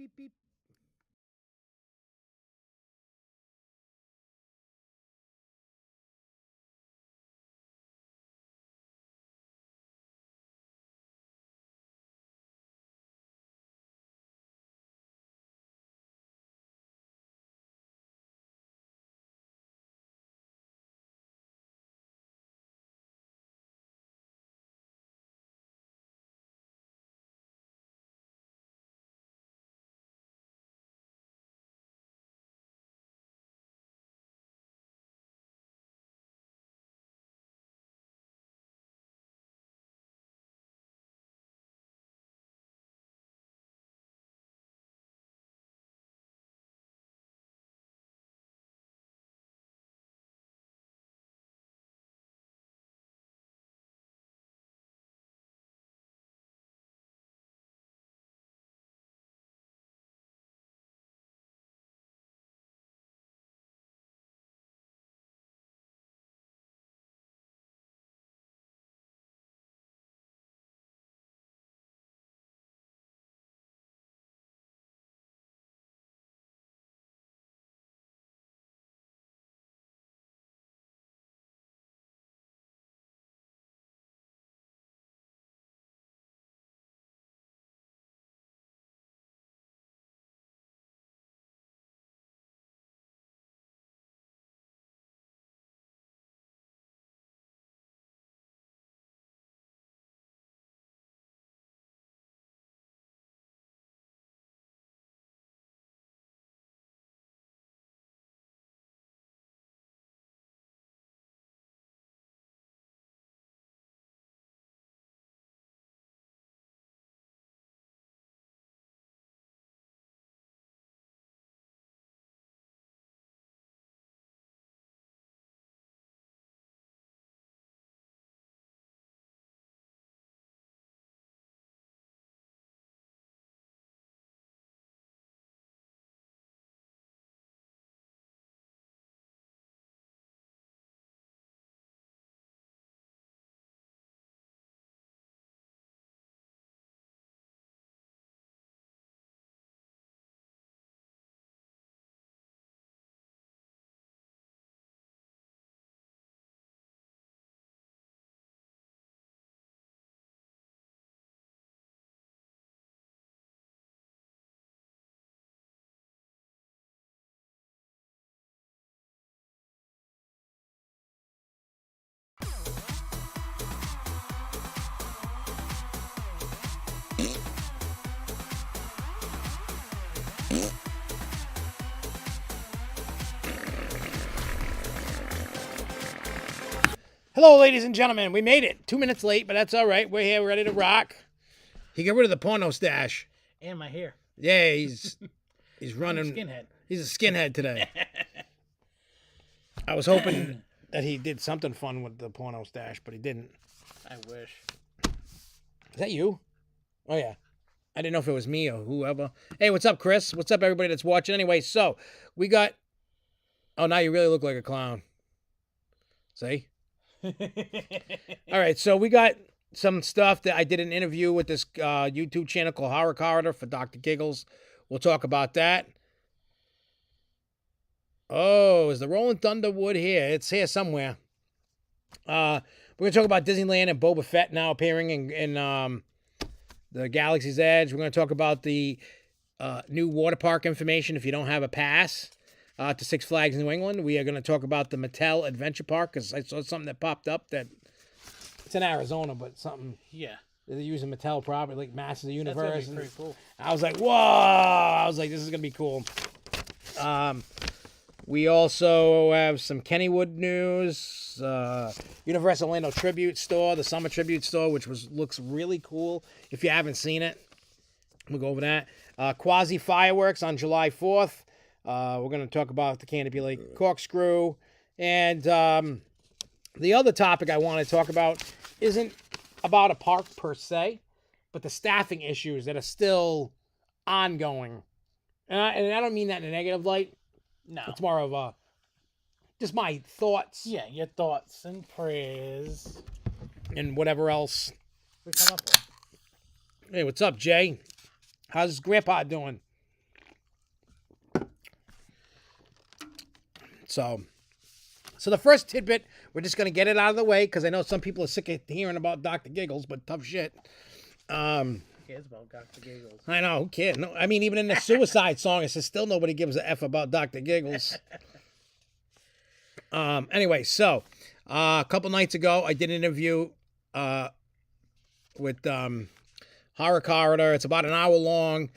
beep, beep. Hello, ladies and gentlemen. We made it. 2 minutes late, but that's all right. We're here. We're ready to rock. He got rid of the porno stash. And my hair. Yeah, he's running. I'm a skinhead. He's a skinhead today. I was hoping that he did something fun with the porno stash, but he didn't. I wish. Is that you? Oh, yeah. I didn't know if it was me or whoever. Hey, what's up, Chris? What's up, everybody that's watching? Anyway, so we got... Oh, now you really look like a clown. See? All right, so we got some stuff that I did an interview with this YouTube channel called Horror Corridor for Dr. Giggles. We'll talk about that. Oh, is the Rolling Thunder wood here? It's here somewhere. We're going to talk about Disneyland and Boba Fett now appearing in the Galaxy's Edge. We're going to talk about the new water park information if you don't have a pass to Six Flags New England. We are going to talk about the Mattel Adventure Park because I saw something that popped up that it's in Arizona, but something. Yeah. They're using Mattel property, like Masters of the Universe. That's pretty cool. I was like, whoa! I was like, this is going to be cool. We also have some Kennywood news. Universal Orlando Tribute Store, the Summer Tribute Store, which looks really cool. If you haven't seen it, we'll go over that. Quasi Fireworks on July 4th. We're going to talk about the Canopy Lake Corkscrew. And the other topic I want to talk about isn't about a park per se, but the staffing issues that are still ongoing. And I don't mean that in a negative light. No. It's more of just my thoughts. Yeah, your thoughts and prayers. And whatever else We come up with. Hey, what's up, Jay? How's Grandpa doing? So the first tidbit, we're just going to get it out of the way because I know some people are sick of hearing about Dr. Giggles, but tough shit. Who cares about Dr. Giggles? I know, who cares? No, I mean, even in the Suicide song, it says still nobody gives a F about Dr. Giggles. Anyway, so a couple nights ago, I did an interview with Horror Corridor. It's about an hour long.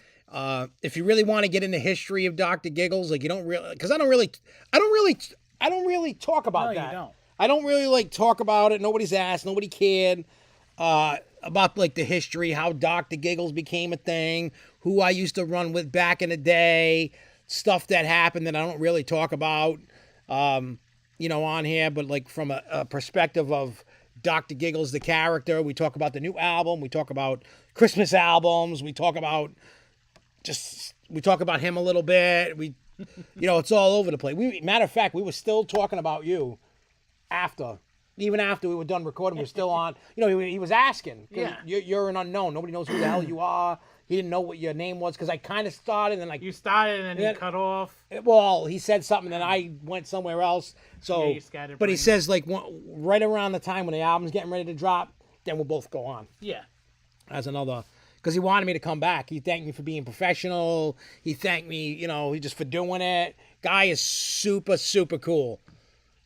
If you really want to get into history of Dr. Giggles, like you don't really, because I don't really talk about that. You don't. I don't really like talk about it. Nobody's asked. Nobody cared about like the history, how Dr. Giggles became a thing, who I used to run with back in the day, stuff that happened that I don't really talk about, on here. But like from a perspective of Dr. Giggles, the character, we talk about the new album, we talk about Christmas albums, we talk about him a little bit. It's all over the place. Matter of fact, we were still talking about you even after we were done recording. We were still on. He was asking. Yeah. You're an unknown. Nobody knows who the hell you are. He didn't know what your name was because I kind of started and You started and then you cut off. Well, he said something and I went somewhere else. So, you scattered but he brains. says like right around the time when the album's getting ready to drop, then we'll both go on. Yeah. As another. Because he wanted me to come back. He thanked me for being professional. He thanked me, he just for doing it. Guy is super, super cool.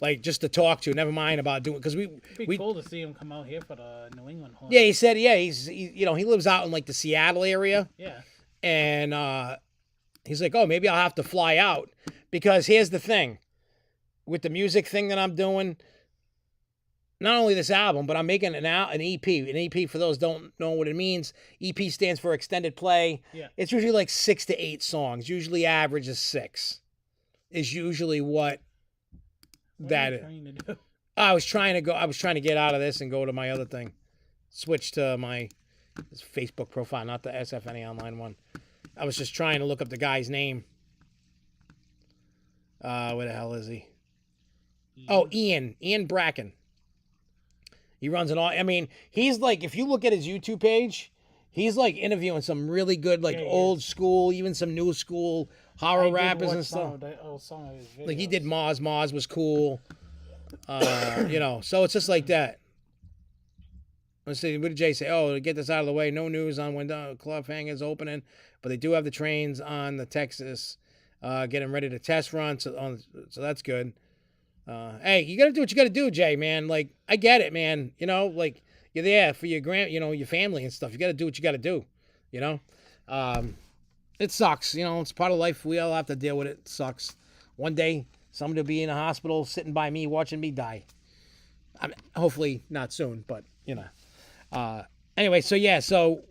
Like, just to talk to. Never mind about doing... Because It'd be cool to see him come out here for the New England horn. Yeah, he said, he lives out in, like, the Seattle area. Yeah. And he's like, oh, maybe I'll have to fly out. Because here's the thing. With the music thing that I'm doing... Not only this album, but I'm making an EP. An EP, for those who don't know what it means, EP stands for extended play. Yeah. It's usually like 6 to 8 songs. Usually average is 6. Is usually what that is. What are you trying to do? I was trying to get out of this and go to my other thing. Switch to my Facebook profile, not the SFNEOnline one. I was just trying to look up the guy's name. Where the hell is he? Oh, Ian Bracken. He runs an all. I mean, he's like, if you look at his YouTube page, he's like interviewing some really good, like old school, even some new school horror rappers and stuff. Like he did Mars. Mars was cool. So it's just like that. Let's see. What did Jay say? Oh, to get this out of the way, no news on when the Clubhanger's opening, but they do have the trains on the Texas, getting ready to test run. So that's good. Hey, you gotta do what you gotta do, Jay, man. Like, I get it, man. Like, you're there for your your family and stuff. You gotta do what you gotta do, It sucks, it's part of life. We all have to deal with it. It sucks. One day, somebody will be in a hospital sitting by me, watching me die. Hopefully not soon, but, Anyway, so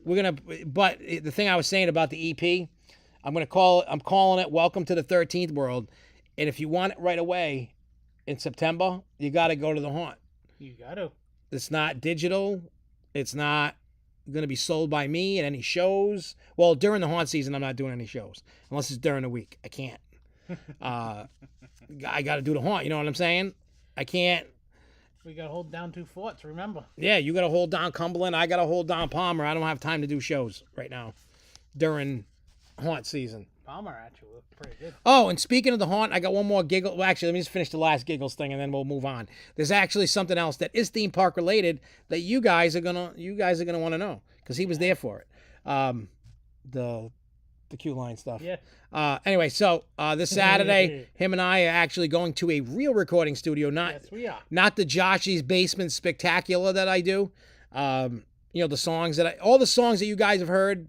but the thing I was saying about the EP, I'm calling it Welcome to the 13th World. And if you want it right away, in September, you got to go to the haunt. You got to. It's not digital. It's not going to be sold by me at any shows. Well, during the haunt season, I'm not doing any shows. Unless it's during the week. I can't. I got to do the haunt. You know what I'm saying? I can't. We got to hold down 2 forts, remember? Yeah, you got to hold down Cumberland. I got to hold down Palmer. I don't have time to do shows right now during haunt season. Palmer actually looked pretty good. Oh, and speaking of the haunt, I got one more giggle. Well, actually, let me just finish the last giggles thing, and then we'll move on. There's actually something else that is theme park related that you guys are gonna want to know because he was there for it. The Q line stuff. Yeah. Anyway, so this Saturday, him and I are actually going to a real recording studio, Yes, we are. not the Joshy's Basement Spectacular that I do. The songs all the songs that you guys have heard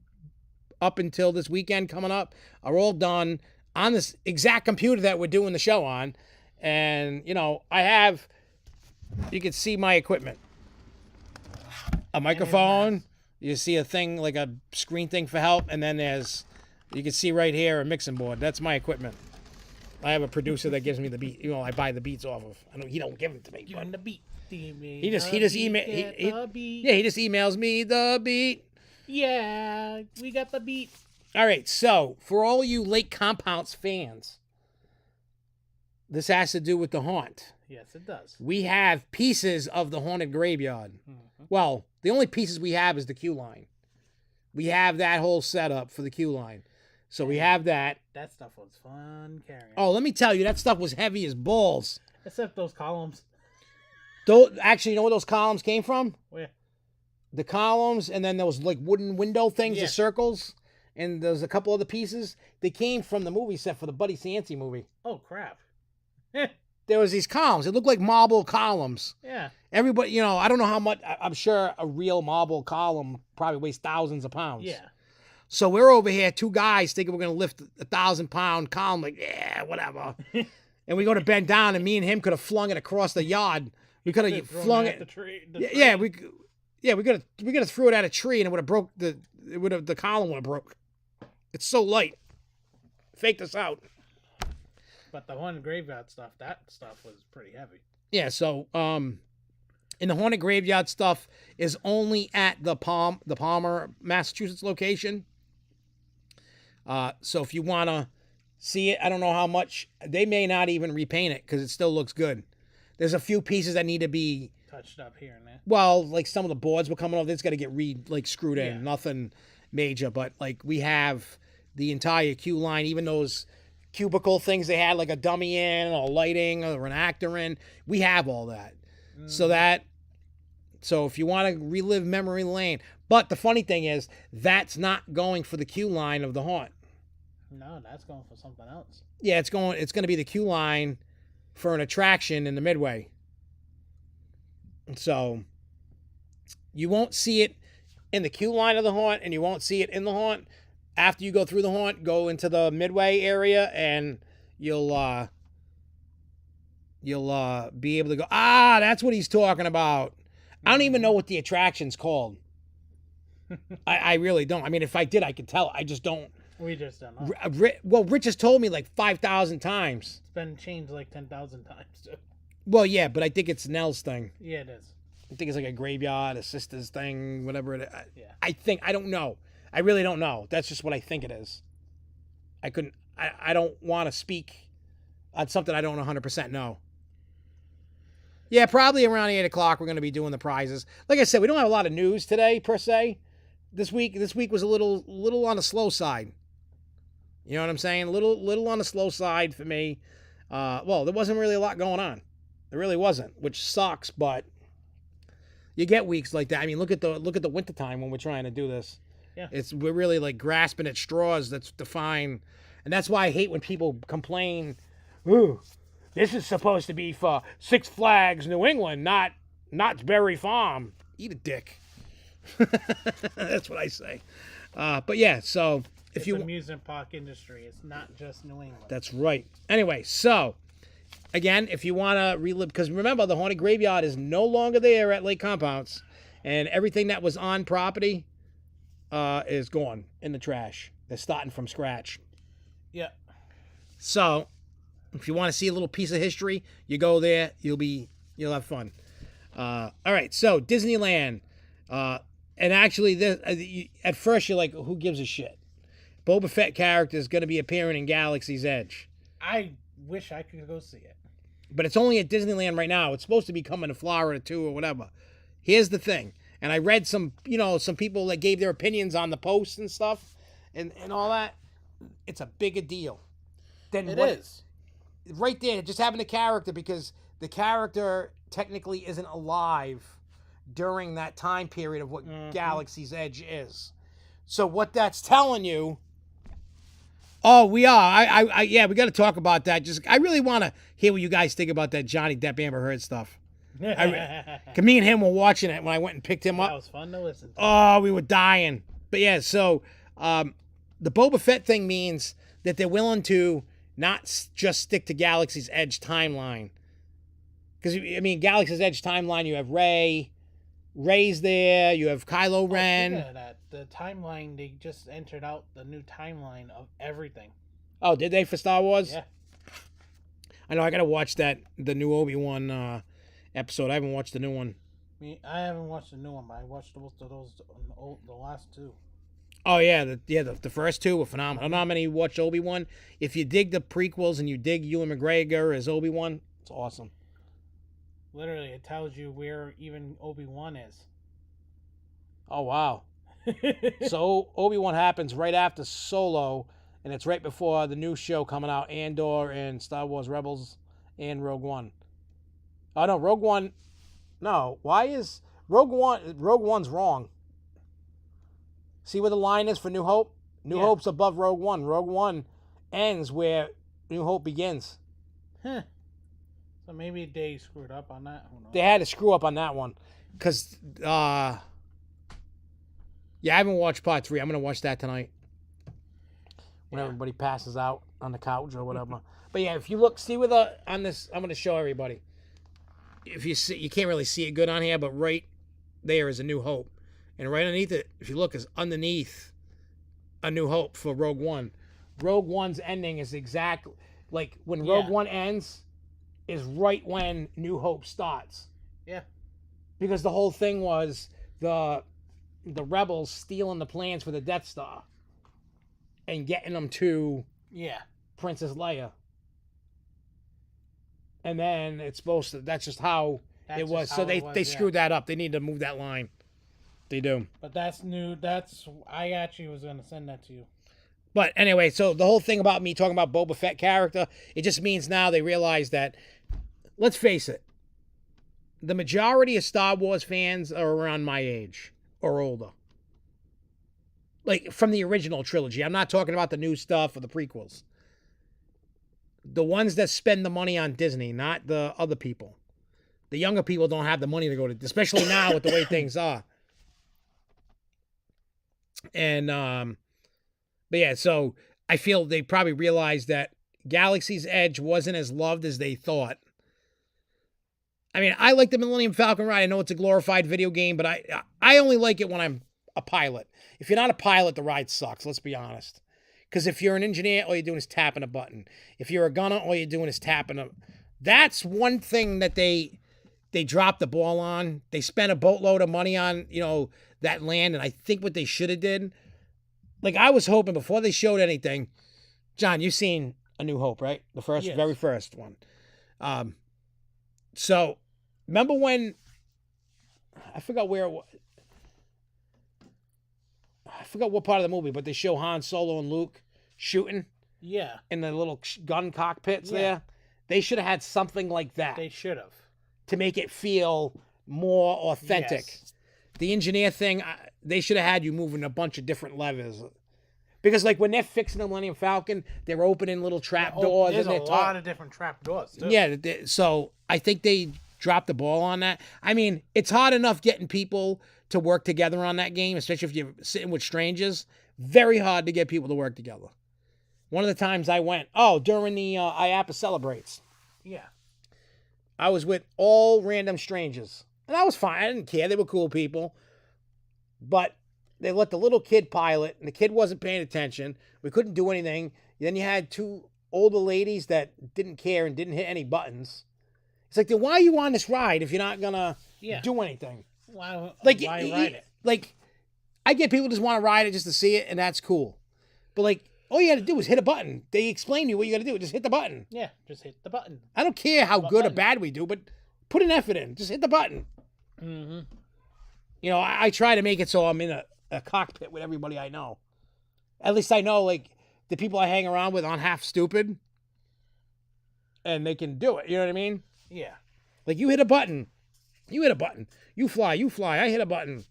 up until this weekend coming up are all done on this exact computer that we're doing the show on. And, you can see my equipment. A microphone, you see a thing, like a screen thing for help, and then you can see right here a mixing board. That's my equipment. I have a producer that gives me the beat. I buy the beats off of. He don't give them to me. You're on the beat. He just emails me the beat. Yeah, we got the beat. All right, so for all you Lake Compounce fans, this has to do with the haunt. Yes, it does. We have pieces of the haunted graveyard. Mm-hmm. Well, the only pieces we have is the queue line. We have that whole setup for the queue line. So we have that. That stuff was fun carrying. Oh, let me tell you, that stuff was heavy as balls. Except those columns. Actually, you know where those columns came from? Where? The columns, and then those like wooden window things, Yeah. the circles, and there's a couple other pieces. They came from the movie set for the Buddy Sancy movie. Oh, crap. There was these columns. It looked like marble columns. Yeah. Everybody, you know, I don't know how much. I'm sure a real marble column probably weighs thousands of pounds. Yeah. So we're over here, two guys thinking we're going to lift a 1,000-pound column. Like, yeah, whatever. And we go to bend down, and me and him could have flung it across the yard. We could have flung it. The tree. We could have threw it at a tree, and it would have broke the column would have broke. It's so light. Faked us out. But the haunted graveyard stuff, that stuff was pretty heavy. Yeah. So, and the haunted graveyard stuff is only at the Palmer, Massachusetts location. So if you want to see it, I don't know how much. They may not even repaint it because it still looks good. There's a few pieces that need to be touched up here and there. Well, like some of the boards were coming off. It's got to get screwed in. Yeah. Nothing major, but like we have the entire queue line, even those cubicle things they had like a dummy in or lighting or an actor in. We have all that. So if you want to relive memory lane, but the funny thing is that's not going for the queue line of the haunt. No, that's going for something else. Yeah, it's going to be the queue line for an attraction in the Midway. So you won't see it in the queue line of the haunt, and you won't see it in the haunt. After you go through the haunt, go into the Midway area, and you'll be able to go, that's what he's talking about. I don't even know what the attraction's called. I really don't. I mean, if I did, I could tell. I just don't. We just don't know. Well, Rich has told me like 5,000 times. It's been changed like 10,000 times, too. Well, yeah, but I think it's Nell's thing. Yeah, it is. I think it's like a graveyard, a sister's thing, whatever it is. Yeah. I don't know. I really don't know. That's just what I think it is. I don't want to speak on something I don't 100% know. Yeah, probably around 8 o'clock we're going to be doing the prizes. Like I said, we don't have a lot of news today, per se. This week was a little on the slow side. You know what I'm saying? A little on the slow side for me. Well, there wasn't really a lot going on. There really wasn't, which sucks, but you get weeks like that. I mean, look at the wintertime when we're trying to do this. Yeah. We're really like grasping at straws that's defined. And that's why I hate when people complain, ooh, this is supposed to be for Six Flags New England, not Knott's Berry Farm. Eat a dick. That's what I say. But yeah, so It's the amusement park industry. It's not just New England. That's right. Anyway, so again, if you want to relive, because remember, the haunted graveyard is no longer there at Lake Compounce, and everything that was on property is gone in the trash. They're starting from scratch. Yeah. So if you want to see a little piece of history, you go there. You'll have fun. All right. So Disneyland, and actually, at first you're like, who gives a shit? Boba Fett character is going to be appearing in Galaxy's Edge. I wish I could go see it. But it's only at Disneyland right now. It's supposed to be coming to Florida too or whatever. Here's the thing. And I read some people that gave their opinions on the posts and stuff and all that. It's a bigger deal than It what is. Right there, just having the character, because the character technically isn't alive during that time period of what Galaxy's Edge is. So what that's telling you. Oh, we are. Yeah, we got to talk about that. I really want to hear what you guys think about that Johnny Depp Amber Heard stuff. Cause me and him were watching it when I went and picked him up. That was fun to listen to. Oh, we were dying. But yeah, so the Boba Fett thing means that they're willing to not just stick to Galaxy's Edge timeline. Because, I mean, Galaxy's Edge timeline, you have Rey's there, you have Kylo Ren. Speaking of that, the timeline, they just entered out the new timeline of everything. Oh, did they for Star Wars? Yeah. I know, I got to watch the new Obi-Wan episode. I haven't watched the new one. I haven't watched the new one, but I watched those the last two. Oh, yeah, the first two were phenomenal. I don't know how many watched Obi-Wan. If you dig the prequels and you dig Ewan McGregor as Obi-Wan, it's awesome. Literally, it tells you where even Obi-Wan is. Oh, wow. So Obi-Wan happens right after Solo, and it's right before the new show coming out, Andor and Star Wars Rebels and Rogue One. Oh no, Rogue One. No, why is Rogue One? Rogue One's wrong. See where the line is for New Hope? New Hope's above Rogue One. Rogue One ends where New Hope begins. Huh. So maybe they screwed up on that. Who knows? They had to screw up on that one. Because, I haven't watched part 3. I'm going to watch that tonight. When everybody passes out on the couch or whatever. But yeah, if you look, see where on this, I'm going to show everybody. If you see, you can't really see it good on here, but right there is a New Hope. And right underneath it, if you look, is underneath A New Hope for Rogue One. Rogue One's ending is exactly, like, when Rogue One ends, is right when New Hope starts. Yeah. Because the whole thing was the rebels stealing the plans for the Death Star and getting them to Princess Leia. And then it's supposed to, that's just how it was. So they screwed that up. They need to move that line. They do. But that's new. I actually was going to send that to you. But anyway, so the whole thing about me talking about Boba Fett character, it just means now they realize that, let's face it, the majority of Star Wars fans are around my age or older. Like, from the original trilogy. I'm not talking about the new stuff or the prequels. The ones that spend the money on Disney, not the other people. The younger people don't have the money to go to, especially now with the way things are. And, but yeah, so I feel they probably realized that Galaxy's Edge wasn't as loved as they thought. I mean, I like the Millennium Falcon ride. I know it's a glorified video game, but I only like it when I'm a pilot. If you're not a pilot, the ride sucks, let's be honest. Because if you're an engineer, all you're doing is tapping a button. If you're a gunner, all you're doing is tapping a... That's one thing that they dropped the ball on. They spent a boatload of money on, that land, and I think what they should have did... Like, I was hoping before they showed anything... John, you've seen A New Hope, right? The very first one. So, remember when... I forgot where it was. I forgot what part of the movie, but they show Han Solo and Luke shooting. Yeah. In the little gun cockpits there. They should have had something like that. They should have. To make it feel more authentic. Yes. The engineer thing, they should have had you moving a bunch of different levers. Because, like, when they're fixing the Millennium Falcon, they're opening little trap doors. There's a lot of different trap doors, too. Yeah, so I think they dropped the ball on that. I mean, it's hard enough getting people to work together on that game, especially if you're sitting with strangers. Very hard to get people to work together. One of the times I went, during the IAPA Celebrates. Yeah. I was with all random strangers. And I was fine. I didn't care. They were cool people. But they let the little kid pilot, and the kid wasn't paying attention. We couldn't do anything. Then you had two older ladies that didn't care and didn't hit any buttons. It's like, then why are you on this ride if you're not going to do anything? Why ride it? Like, I get people just want to ride it just to see it, and that's cool. But, like, all you got to do is hit a button. They explain to you what you got to do. Just hit the button. Yeah, just hit the button. I don't care how good or bad we do, but put an effort in. Just hit the button. Mm-hmm. I try to make it so I'm in a cockpit with everybody I know. At least I know, like, the people I hang around with aren't half stupid. And they can do it. You know what I mean? Yeah. Like, you hit a button. You hit a button. You fly. I hit a button.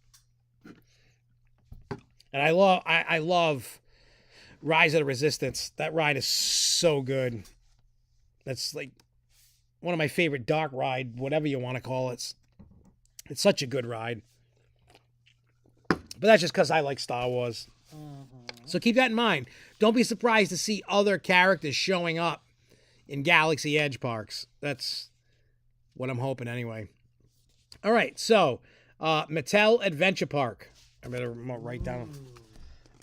And I love Rise of the Resistance. That ride is so good. That's like one of my favorite dark ride, whatever you want to call it. It's such a good ride. But that's just because I like Star Wars. Mm-hmm. So keep that in mind. Don't be surprised to see other characters showing up in Galaxy Edge parks. That's what I'm hoping anyway. All right, so Mattel Adventure Park. I better write down.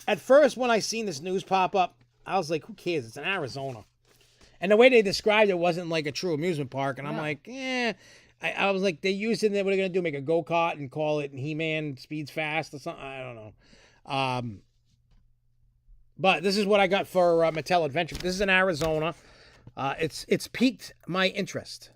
At first, when I seen this news pop up, I was like, who cares? It's in Arizona. And the way they described it wasn't like a true amusement park. And I'm like, I was like, they used it, and what are they going to do? Make a go-kart and call it He-Man Speeds Fast or something? I don't know. But this is what I got for Mattel Adventure. This is in Arizona. It's piqued my interest.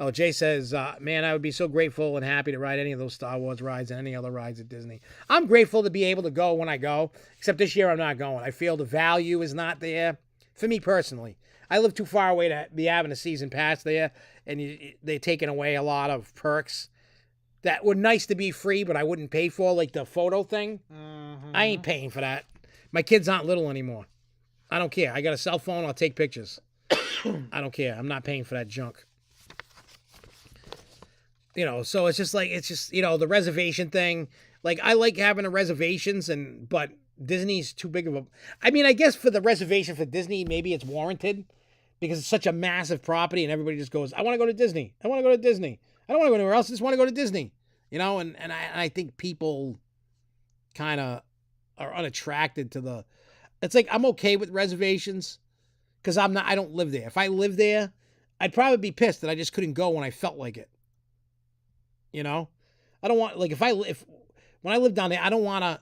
Oh, Jay says, man, I would be so grateful and happy to ride any of those Star Wars rides and any other rides at Disney. I'm grateful to be able to go when I go, except this year I'm not going. I feel the value is not there for me personally. I live too far away to be having a season pass there, and they're taking away a lot of perks that were nice to be free, but I wouldn't pay for, like the photo thing. Mm-hmm. I ain't paying for that. My kids aren't little anymore. I don't care. I got a cell phone. I'll take pictures. I don't care. I'm not paying for that junk. You know, so it's just, you know, the reservation thing. Like, I like having the reservations, but Disney's too big of a... I mean, I guess for the reservation for Disney, maybe it's warranted because it's such a massive property and everybody just goes, I want to go to Disney. I want to go to Disney. I don't want to go anywhere else. I just want to go to Disney. You know, and I think people kind of are unattracted to the... It's like, I'm okay with reservations because I don't live there. If I lived there, I'd probably be pissed that I just couldn't go when I felt like it. You know, I don't want, like, when I live down there, I don't want to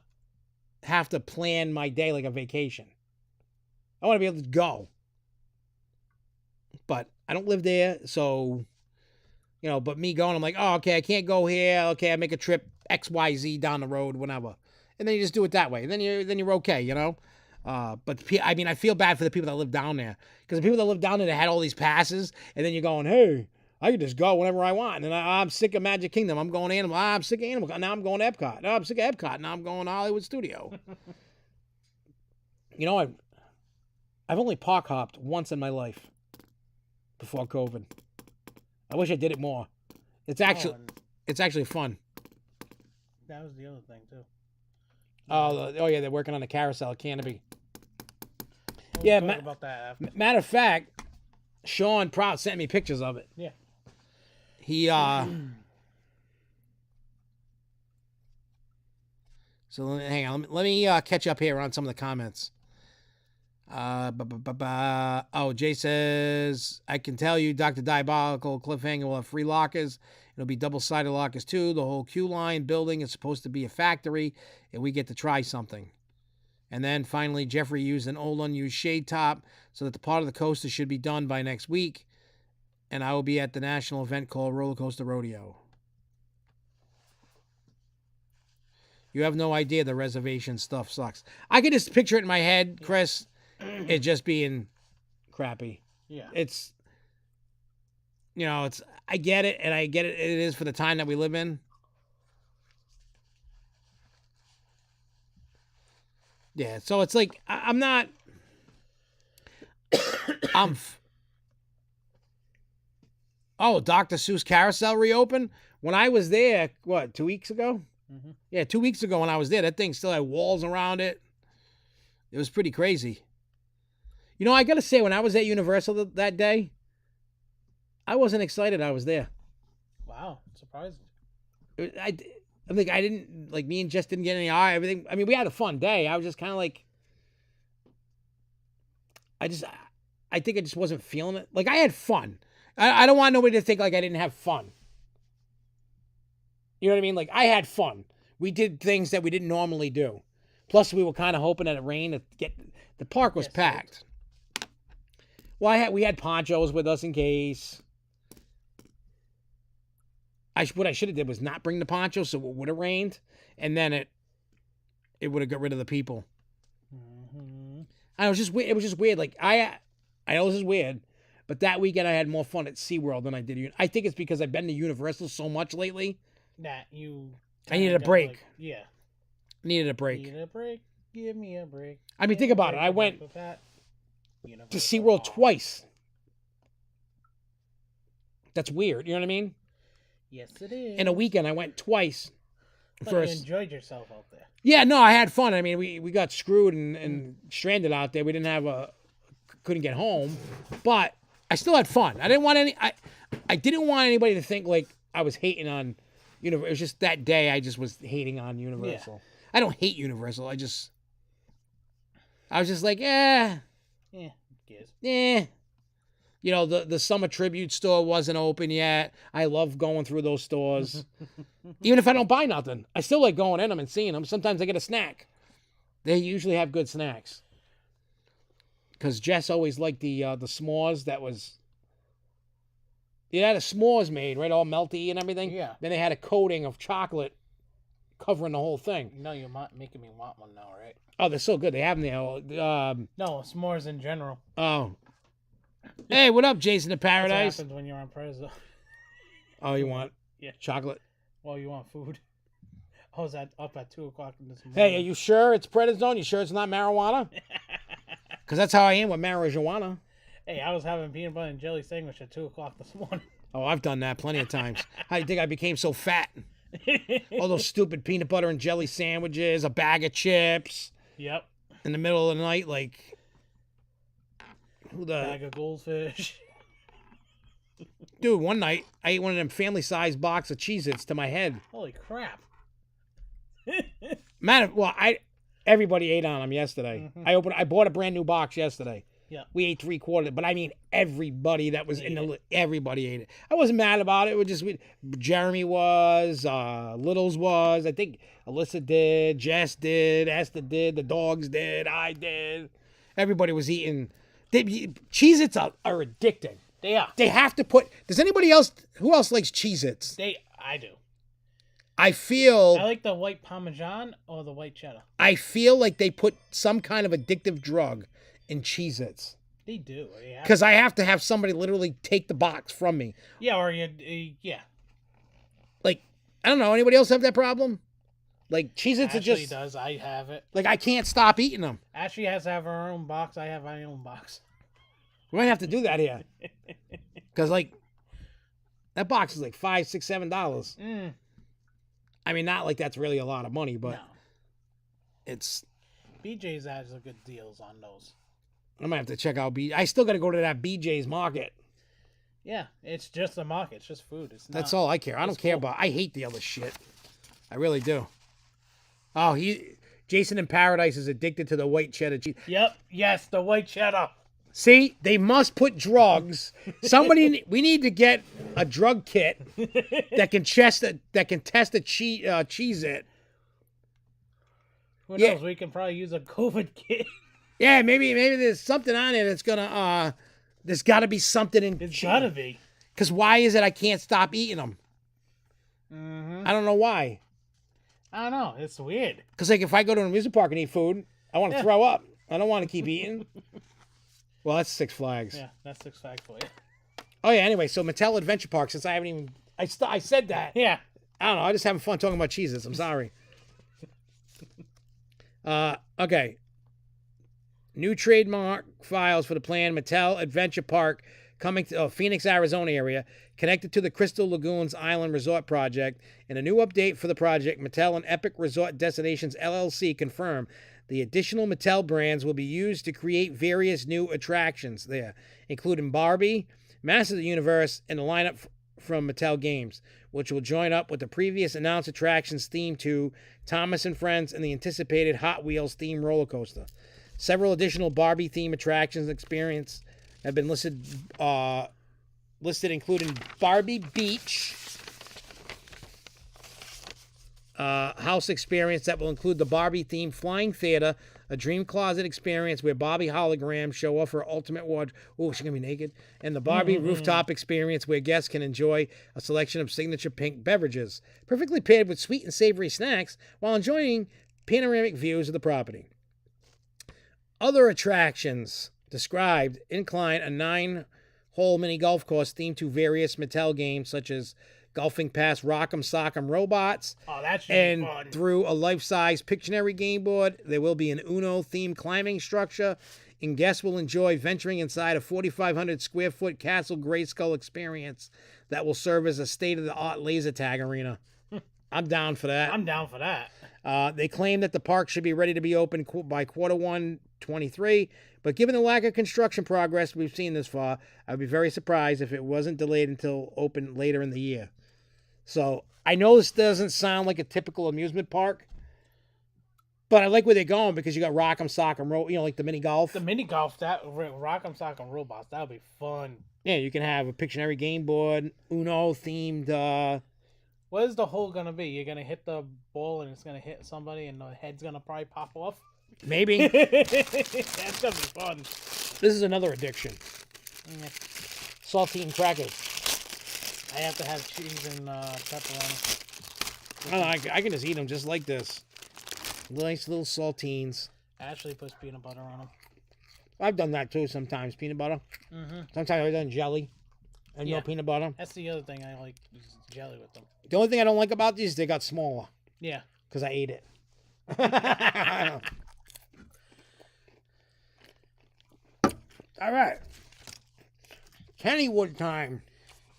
have to plan my day like a vacation. I want to be able to go. But I don't live there, so, you know, but me going, I'm like, oh, okay, I can't go here. Okay, I make a trip XYZ down the road, whenever. And then you just do it that way. Then you're okay, you know? But I mean, I feel bad for the people that live down there. Because the people that live down there, they had all these passes, and then you're going, hey, I can just go whenever I want. And I'm sick of Magic Kingdom. I'm going Animal. I'm sick of Animal. Now I'm going to Epcot. Now I'm sick of Epcot. Now I'm going to Hollywood Studio. You know, I've only park hopped once in my life before COVID. I wish I did it more. It's actually fun. That was the other thing too. Oh yeah, they're working on the carousel at Canopy. We'll talk about that after. Matter of fact, Sean Prout sent me pictures of it. Yeah. He So hang on, let me catch up here on some of the comments. Oh, Jay says, I can tell you Dr. Diabolical Cliffhanger will have free lockers. It'll be double-sided lockers too. The whole Q line building is supposed to be a factory, and we get to try something. And then finally, Jeffrey used an old unused shade top so that the part of the coaster should be done by next week. And I will be at the national event called Roller Coaster Rodeo. You have no idea the reservation stuff sucks. I can just picture it in my head, Chris, it just being crappy. Yeah. It's, you know, I get it, and I get it. It is for the time that we live in. Yeah, so it's like, I'm not, oh, Dr. Seuss Carousel reopened? When I was there, 2 weeks ago? Mm-hmm. Yeah, 2 weeks ago when I was there, that thing still had walls around it. It was pretty crazy. You know, I got to say, when I was at Universal that day, I wasn't excited I was there. Wow, surprising. I think I didn't, like, me and Jess didn't get any eye, everything. I mean, we had a fun day. I was just kind of like, I think I just wasn't feeling it. Like, I had fun. I don't want nobody to think like I didn't have fun. You know what I mean? Like, I had fun. We did things that we didn't normally do. Plus, we were kind of hoping that it rained. The park was packed. Well, we had ponchos with us in case. What I should have did was not bring the ponchos, so it would have rained, and then it would have got rid of the people. Mm-hmm. It was just weird. Like, I know this is weird, but that weekend I had more fun at SeaWorld than I did. I think it's because I've been to Universal so much lately. That you... I needed a break. Like, yeah. Needed a break. Needed a break. Give me a break. I mean, think about it. I went to SeaWorld twice. That's weird. You know what I mean? Yes, it is. In a weekend, I went twice. But you enjoyed yourself out there. Yeah, no, I had fun. I mean, we got screwed and stranded out there. We couldn't get home, but I still had fun. I didn't want anybody to think like I was hating on Universal. It was just that day I just was hating on Universal. Yeah. I don't hate Universal. I was just like, yeah. You know, the summer tribute store wasn't open yet. I love going through those stores. Even if I don't buy nothing, I still like going in them and seeing them. Sometimes I get a snack. They usually have good snacks. Because Jess always liked the s'mores that was You had a s'mores made, right? All melty and everything. Yeah. Then they had a coating of chocolate covering the whole thing. No, you're making me want one now, right? Oh, they're so good. They have them there. No, s'mores in general. Oh. Hey, what up, Jason of Paradise? That's what happens when you're on Prez. Oh, you want chocolate? Well, you want food. I was up at 2 o'clock in this morning. Hey, are you sure it's prednisone? You sure it's not marijuana? Because that's how I am with marijuana. Hey, I was having peanut butter and jelly sandwich at 2 o'clock this morning. Oh, I've done that plenty of times. How do you think I became so fat? All those stupid peanut butter and jelly sandwiches, a bag of chips. Yep. In the middle of the night, like... Bag of goldfish. Dude, one night, I ate one of them family-sized box of Cheez-Its to my head. Holy crap. Everybody ate on them yesterday. Mm-hmm. I bought a brand new box yesterday. Yeah. We ate 3/4, but I mean everybody that was everybody ate it. I wasn't mad about it. Jeremy was, Littles was, I think Alyssa did, Jess did, Esther did, the dogs did, I did. Everybody was eating. Cheez-Its are addicting. They are. They have to put. Who else likes Cheez-Its? I do. I like the white Parmesan or the white cheddar. I feel like they put some kind of addictive drug in Cheez-Its. They do. Because I have to have somebody literally take the box from me. Yeah, or yeah. Like, I don't know. Anybody else have that problem? Like, Cheez-Its are just... Ashley does. I have it. Like, I can't stop eating them. Ashley has to have her own box. I have my own box. We might have to do that here. Because, like, that box is like $5, $6, $7. Mm. I mean, not like that's really a lot of money, but no. It's... BJ's has a good deals on those. I might have to check out I still got to go to that BJ's market. Yeah, it's just a market. It's just food. That's all I care. I don't care about... I hate the other shit. I really do. Oh, Jason in Paradise is addicted to the white cheddar cheese. Yep. Yes, the white cheddar. See, they must put drugs. We need to get a drug kit that can test a Cheez-It. Who knows? We can probably use a COVID kit. Yeah, maybe there's something on it that's gonna. There's got to be something in. It's gotta be. Because why is it I can't stop eating them? Mm-hmm. I don't know why. I don't know. It's weird. Because like if I go to an amusement park and eat food, I want to throw up. I don't want to keep eating. Well, that's Six Flags. Yeah, that's Six Flags for you. Oh yeah. Anyway, so Mattel Adventure Park. Since I haven't even, I said that. Yeah. I don't know. I'm just having fun talking about Cheez-Its. I'm sorry. Okay. New trademark files for the planned Mattel Adventure Park coming to Phoenix, Arizona area, connected to the Crystal Lagoons Island Resort project. In a new update for the project, Mattel and Epic Resort Destinations LLC confirm the additional Mattel brands will be used to create various new attractions there, including Barbie, Masters of the Universe, and the lineup from Mattel Games, which will join up with the previous announced attractions themed to Thomas and Friends and the anticipated Hot Wheels themed roller coaster. Several additional Barbie themed attractions and experience have been listed, including Barbie Beach house experience that will include the Barbie themed flying theater, a dream closet experience where Barbie holograms show off her ultimate wardrobe. Oh, she's gonna be naked. And the Barbie rooftop experience where guests can enjoy a selection of signature pink beverages, perfectly paired with sweet and savory snacks while enjoying panoramic views of the property. Other attractions described include a 9-hole mini golf course themed to various Mattel games such as golfing past Rock'em Sock'em Robots. Oh, that should be fun. And through a life-size Pictionary game board, there will be an Uno-themed climbing structure, and guests will enjoy venturing inside a 4,500 square foot Castle Grayskull experience that will serve as a state-of-the-art laser tag arena. I'm down for that. I'm down for that. They claim that the park should be ready to be open by Q1 23, but given the lack of construction progress we've seen this far, I'd be very surprised if it wasn't delayed until open later in the year. So I know this doesn't sound like a typical amusement park, but I like where they're going because you got Rock'em Sock'em, like the mini golf. The mini golf, that Rock'em Sock'em Robots, that would be fun. Yeah, you can have a Pictionary game board, Uno themed. What is the hole gonna be? You're gonna hit the ball and it's gonna hit somebody and the head's gonna probably pop off? Maybe. That's gonna be fun. This is another addiction. Yeah. Saltine crackers. I have to have cheese and pepperoni. I don't know, I can just eat them just like this. Nice little saltines. Ashley puts peanut butter on them. I've done that too sometimes. Peanut butter. Sometimes I've done jelly and no peanut butter. That's the other thing I like, is jelly with them. The only thing I don't like about these, they got smaller. Yeah. Because I ate it. All right. Kennywood time.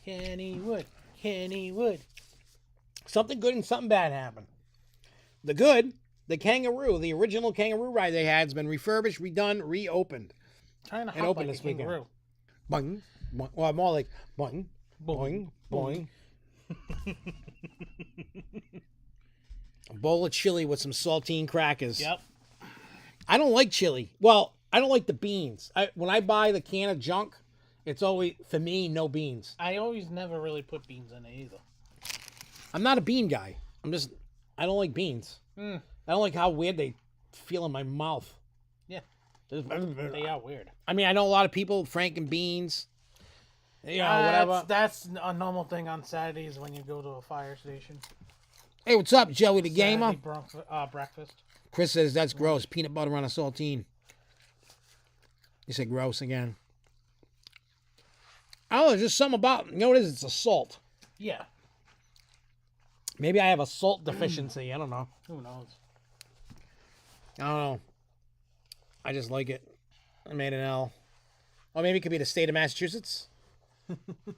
Kennywood. Kennywood. Something good and something bad happened. The good, the kangaroo, the original kangaroo ride they had has been refurbished, redone, reopened. Trying to And hop open like this a kangaroo. Boing, boing. Well, more like boing, boing, boing. A bowl of chili with some saltine crackers. Yep. I don't like chili. Well, I don't like the beans. When I buy the can of junk, it's always, for me, no beans. I always never really put beans in it either. I'm not a bean guy. I don't like beans. I don't like how weird they feel in my mouth. Yeah. They are weird. I mean, I know a lot of people, Franken beans, you know, whatever. That's a normal thing on Saturdays when you go to a fire station. Hey, what's up, Joey the Gamer? Breakfast. Chris says that's gross. Peanut butter on a saltine. You said gross again. Oh, there's just something about, you know what it is? It's a salt. Yeah. Maybe I have a salt deficiency. I don't know. Who knows? I don't know. I just like it. I made an L. Or maybe it could be the state of Massachusetts.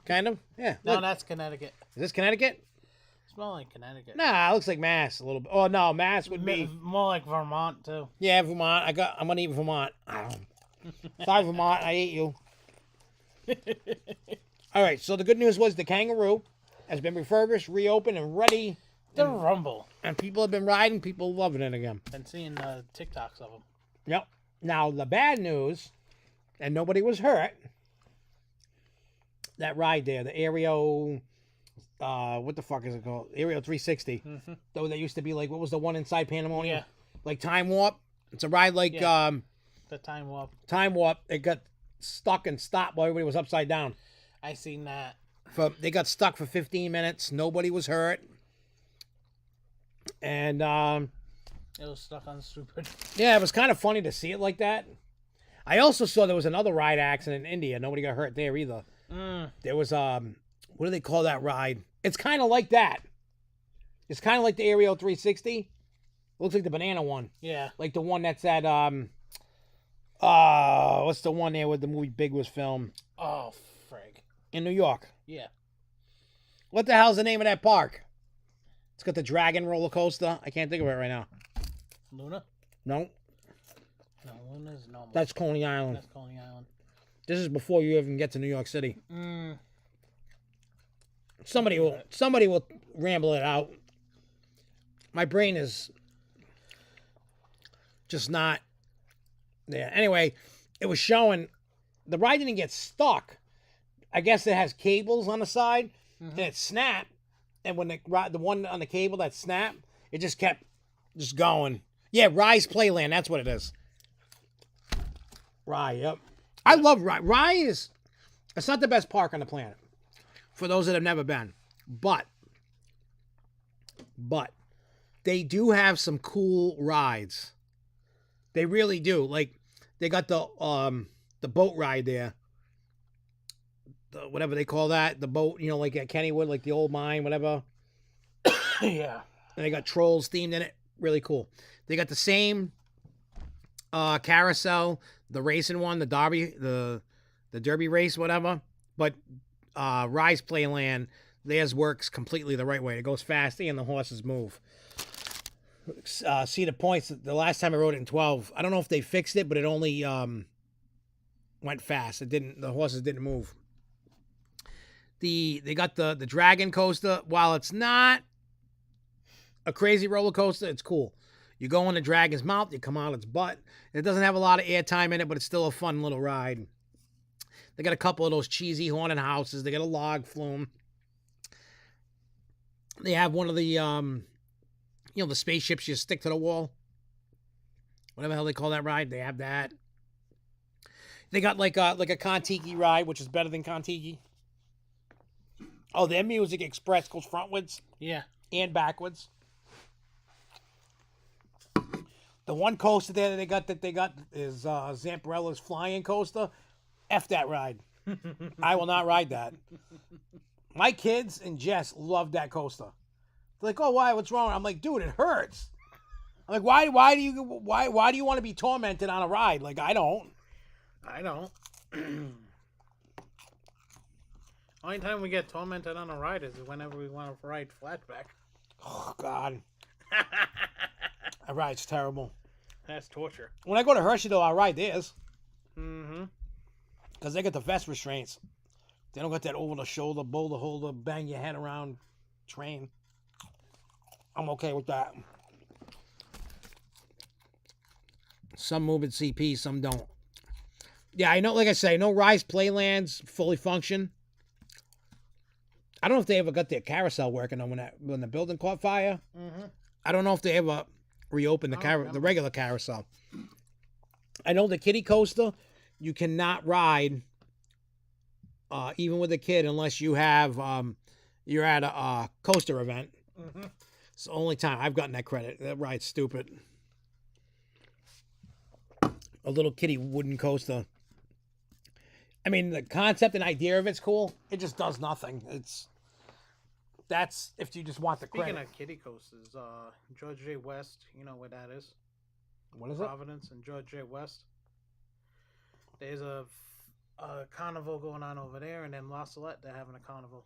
Kind of. Yeah. No, Look. that's Connecticut. Is this Connecticut? Smell like Connecticut. Nah, it looks like Mass a little bit. Oh no, Mass would be more like Vermont too. Yeah, Vermont. I'm gonna eat Vermont. Sorry, Vermont. I ate you. All right. So the good news was the kangaroo has been refurbished, reopened, and ready. The Rumble. And people have been riding. People loving it again. Been seeing TikToks of them. Yep. Now the bad news, and nobody was hurt. That ride there, the Aereo, what the fuck is it called? Aereo 360. Though that used to be like, what was the one inside Pandemonium? Yeah. Like Time Warp. It's a ride like the Time Warp. Time Warp. It got stuck and stopped while everybody was upside down. I seen that. They got stuck for 15 minutes. Nobody was hurt. And it was stuck on stupid. Yeah, it was kind of funny to see it like that. I also saw there was another ride accident in India. Nobody got hurt there either. There was what do they call that ride? It's kind of like that. It's kind of like the Aereo 360. It looks like the banana one. Yeah. Like the one that's at what's the one there where the movie Big was filmed? Oh, frig. In New York. Yeah. What the hell's the name of that park? It's got the dragon roller coaster. I can't think of it right now. Luna? No. No, Luna's normal. That's Coney Island. That's Coney Island. This is before you even get to New York City. Somebody will ramble it out. My brain is just not there. Anyway, it was showing the ride didn't get stuck. I guess it has cables on the side, and it snapped. And when the one on the cable that snapped, it just kept just going. Yeah, Rye's Playland. That's what it is. Rye, yep. I love Rye. Rye it's not the best park on the planet for those that have never been. But they do have some cool rides. They really do. Like they got the boat ride there. Whatever they call that, the boat, you know, like at Kennywood, like the old mine, whatever. Yeah. And they got trolls themed in it. Really cool. They got the same carousel, the racing one, the derby, the derby race, whatever. But Rise Playland, theirs works completely the right way. It goes fast and the horses move. See the points. The last time I rode it in 12, I don't know if they fixed it, but it only went fast. The horses didn't move. They got the dragon coaster. While it's not a crazy roller coaster, it's cool. You go in the dragon's mouth, you come out its butt. It doesn't have a lot of airtime in it, but it's still a fun little ride. They got a couple of those cheesy haunted houses. They got a log flume. They have one of the the spaceships you stick to the wall. Whatever the hell they call that ride, they have that. They got like a Kon-Tiki ride, which is better than Kon-Tiki. Oh, their Music Express goes frontwards Yeah. and backwards. The one coaster there that they got is Zamperella's Flying Coaster. F that ride. I will not ride that. My kids and Jess love that coaster. They're like, oh, why? What's wrong? I'm like, dude, it hurts. I'm like, why do you want to be tormented on a ride? Like, I don't. Only time we get tormented on a ride is whenever we want to ride Flatback. Oh God. That ride's terrible. That's torture. When I go to Hershey, though, I'll ride theirs. Mm-hmm. Because they got the vest restraints. They don't got that over-the-shoulder, boulder holder, bang your head around train. I'm okay with that. Some move at CP, some don't. Yeah, I know, like I say, I know Rise Playlands fully function. I don't know if they ever got their carousel working on when the building caught fire. Mm-hmm. I don't know if they ever reopened the regular carousel. I know the kiddie coaster, you cannot ride even with a kid unless you have you're at a coaster event. Mm-hmm. It's the only time I've gotten that credit. That ride's stupid. A little kiddie wooden coaster. I mean, the concept and idea of it's cool. It just does nothing. That's if you just want the credit. Speaking of kiddie coasters, George J. West, you know where that is? What is Providence and George J. West. There's a carnival going on over there, and then La Salette, they're having a carnival.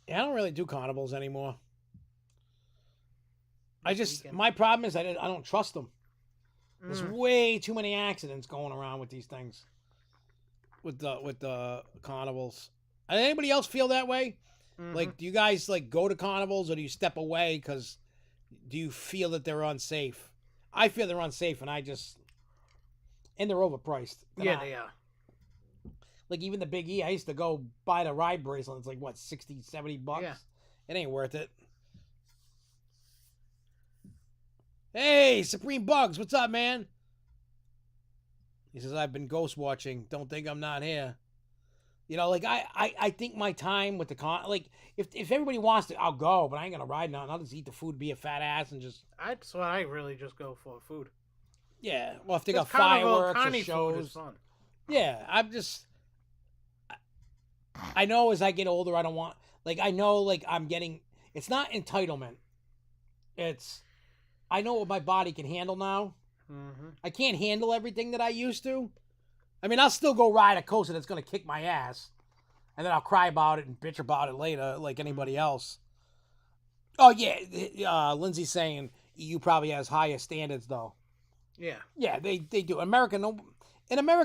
Yeah, I don't really do carnivals anymore. Weekend. My problem is I don't trust them. There's way too many accidents going around with these things. With the carnivals. Anybody else feel that way? Mm-hmm. Like, do you guys like go to carnivals or do you step away because do you feel that they're unsafe? I feel they're unsafe, and they're overpriced. Yeah, they are. Like even the Big E, I used to go buy the ride bracelet. It's like what, $60, $70? Yeah. It ain't worth it. Hey, Supreme Bugs, what's up, man? He says, I've been ghost watching. Don't think I'm not here. You know, like, I think my time with the like, if everybody wants to, I'll go, but I ain't going to ride nothing. I'll just eat the food, be a fat ass, and just... That's why I really just go for food. Yeah, well, if they got fireworks or shows... Food is fun. Yeah, I know as I get older, I don't want... Like, I know, like, I'm getting... It's not entitlement. It's... I know what my body can handle now. Mm-hmm. I can't handle everything that I used to. I mean, I'll still go ride a coaster that's going to kick my ass. And then I'll cry about it and bitch about it later like anybody else. Oh, yeah. Lindsay's saying EU probably has higher standards, though. Yeah. Yeah, they do. In America,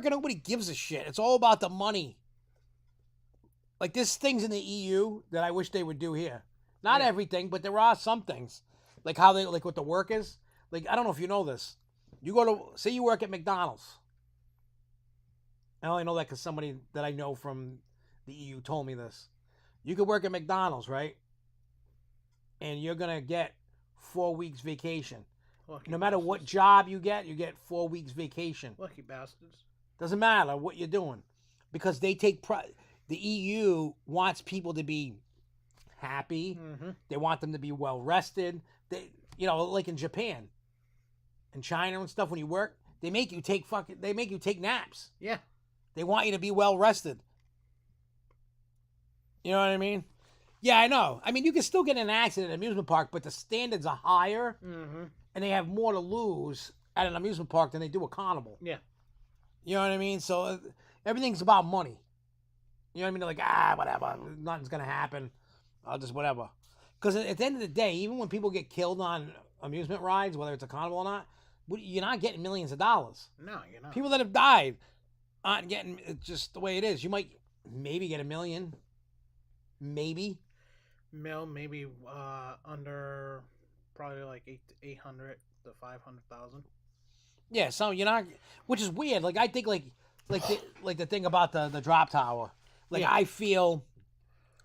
nobody gives a shit. It's all about the money. Like, there's things in the EU that I wish they would do here. Not everything, but there are some things. Like how they, like with the workers. Like, I don't know if you know this. You go to, say you work at McDonald's. I only know that because somebody that I know from the EU told me this. You could work at McDonald's, right? And you're going to get 4 weeks vacation. Lucky no matter bastards. what job you get 4 weeks vacation. Lucky bastards. Doesn't matter what you're doing. Because they take pride. The EU wants people to be happy. Mm-hmm. They want them to be well rested. They, you know, like in Japan, in China and stuff, when you work, they make you take naps. Yeah. They want you to be well rested. You know what I mean? Yeah, I know. I mean, you can still get in an accident at an amusement park, but the standards are higher, and they have more to lose at an amusement park than they do a carnival. Yeah. You know what I mean? So everything's about money. You know what I mean? They're like, whatever. Nothing's going to happen. I'll just whatever. Because at the end of the day, even when people get killed on amusement rides, whether it's a carnival or not, you're not getting millions of dollars. No, you're not. People that have died aren't getting, it's just the way it is. You might maybe get $1 million. Maybe. Maybe under probably like 800 to 500,000. Yeah, so you're not, which is weird. Like, I think like the thing about the drop tower. Like, yeah. I feel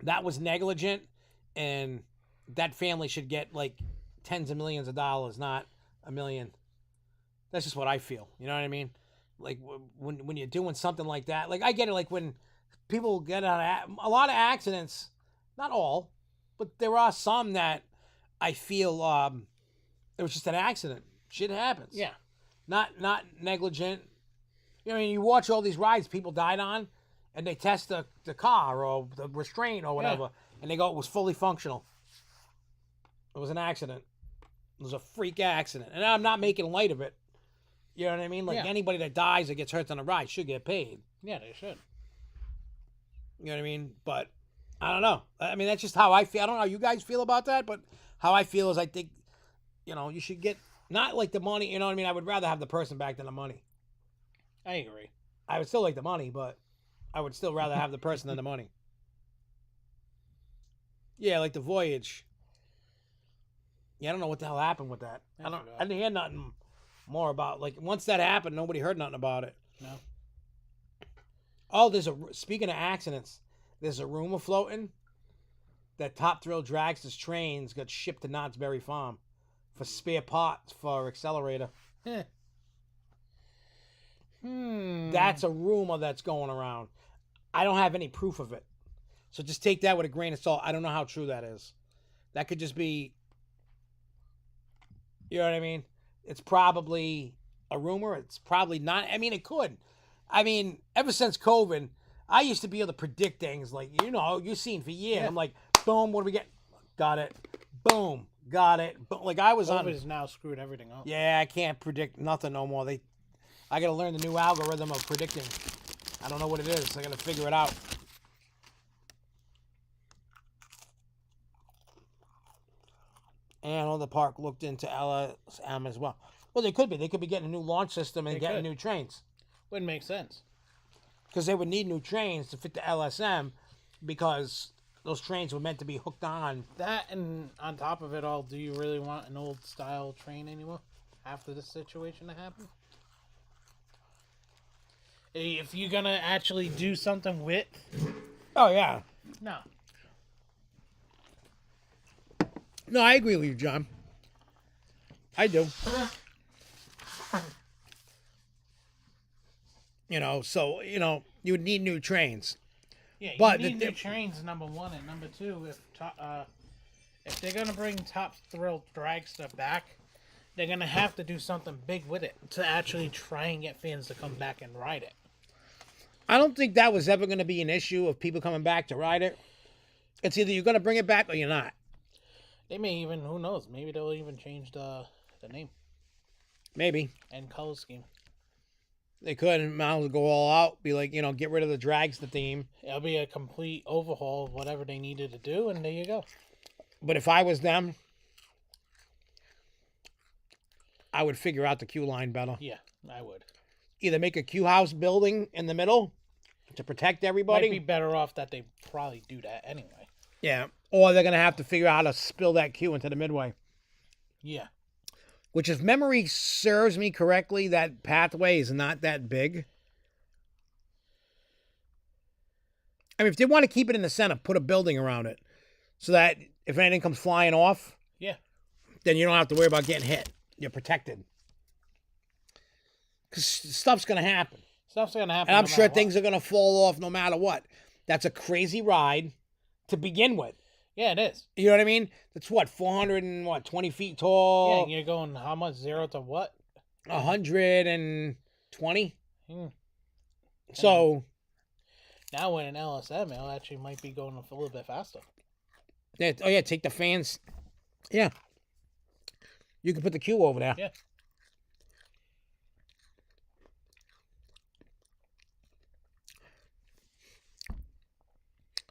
that was negligent, and that family should get like tens of millions of dollars, not $1 million. That's just what I feel. You know what I mean? Like when you're doing something like that, like I get it. Like when people get out of a lot of accidents Not all, but there are some that I feel it was just an accident. Shit happens. Yeah. Not negligent. You know, I mean, you watch all these rides people died on, and they test the car or the restraint or whatever, and they go, it was fully functional. It was an accident. It was a freak accident. And I'm not making light of it. You know what I mean? Like anybody that dies or gets hurt on a ride should get paid. Yeah, they should. You know what I mean? But I don't know. I mean, that's just how I feel. I don't know how you guys feel about that, but how I feel is I think, you know, you should get, not like the money, you know what I mean? I would rather have the person back than the money. I agree. I would still like the money, but I would still rather have the person than the money. Yeah, like the Voyage. Yeah, I don't know what the hell happened with that. I didn't hear nothing more about, like, once that happened, nobody heard nothing about it. No. Oh, speaking of accidents, there's a rumor floating that Top Thrill Dragster's trains got shipped to Knott's Berry Farm for spare parts for Accelerator. That's a rumor that's going around. I don't have any proof of it. So just take that with a grain of salt. I don't know how true that is. That could just be, you know what I mean? It's probably a rumor. It's probably not. I mean, it could. I mean, ever since COVID, I used to be able to predict things like, you know, you've seen for years. Yeah. I'm like, boom, what do we get? Got it. Boom, got it. But like I was COVID's now screwed everything up. Yeah, I can't predict nothing no more. I got to learn the new algorithm of predicting. I don't know what it is. I got to figure it out. And all the park looked into LSM as well. Well, they could be. They could be getting a new launch system and getting new trains. Wouldn't make sense. Because they would need new trains to fit the LSM because those trains were meant to be hooked on. That, and on top of it all, do you really want an old style train anymore after this situation to happen? If you're going to actually do something with... Oh, yeah. No. No, I agree with you, John. I do. You know, so, you know, you would need new trains. Yeah, you need new trains, number one. And number two, if they're going to bring Top Thrill Dragster back, they're going to have to do something big with it to actually try and get fans to come back and ride it. I don't think that was ever going to be an issue of people coming back to ride it. It's either you're going to bring it back or you're not. They may even, who knows, maybe they'll even change the name. Maybe. And color scheme. They could, and might as well go all out, be like, you know, get rid of the Dragster theme. It'll be a complete overhaul of whatever they needed to do, and there you go. But if I was them, I would figure out the queue line better. Yeah, I would. Either make a queue house building in the middle to protect everybody. Might be better off that they probably do that anyway. Yeah. Or they're going to have to figure out how to spill that queue into the midway. Yeah. Which, if memory serves me correctly, that pathway is not that big. I mean, if they want to keep it in the center, put a building around it. So that if anything comes flying off, yeah, then you don't have to worry about getting hit. You're protected. Because stuff's going to happen. Stuff's going to happen. And I'm sure things are going to fall off no matter what. That's a crazy ride to begin with. Yeah, it is. You know what I mean? That's what, 420 feet tall? Yeah, and you're going how much? 0 to what? 120. So now with an LSM, it actually might be going a little bit faster. Yeah, oh yeah, take the fans. Yeah. You can put the queue over there. Yeah.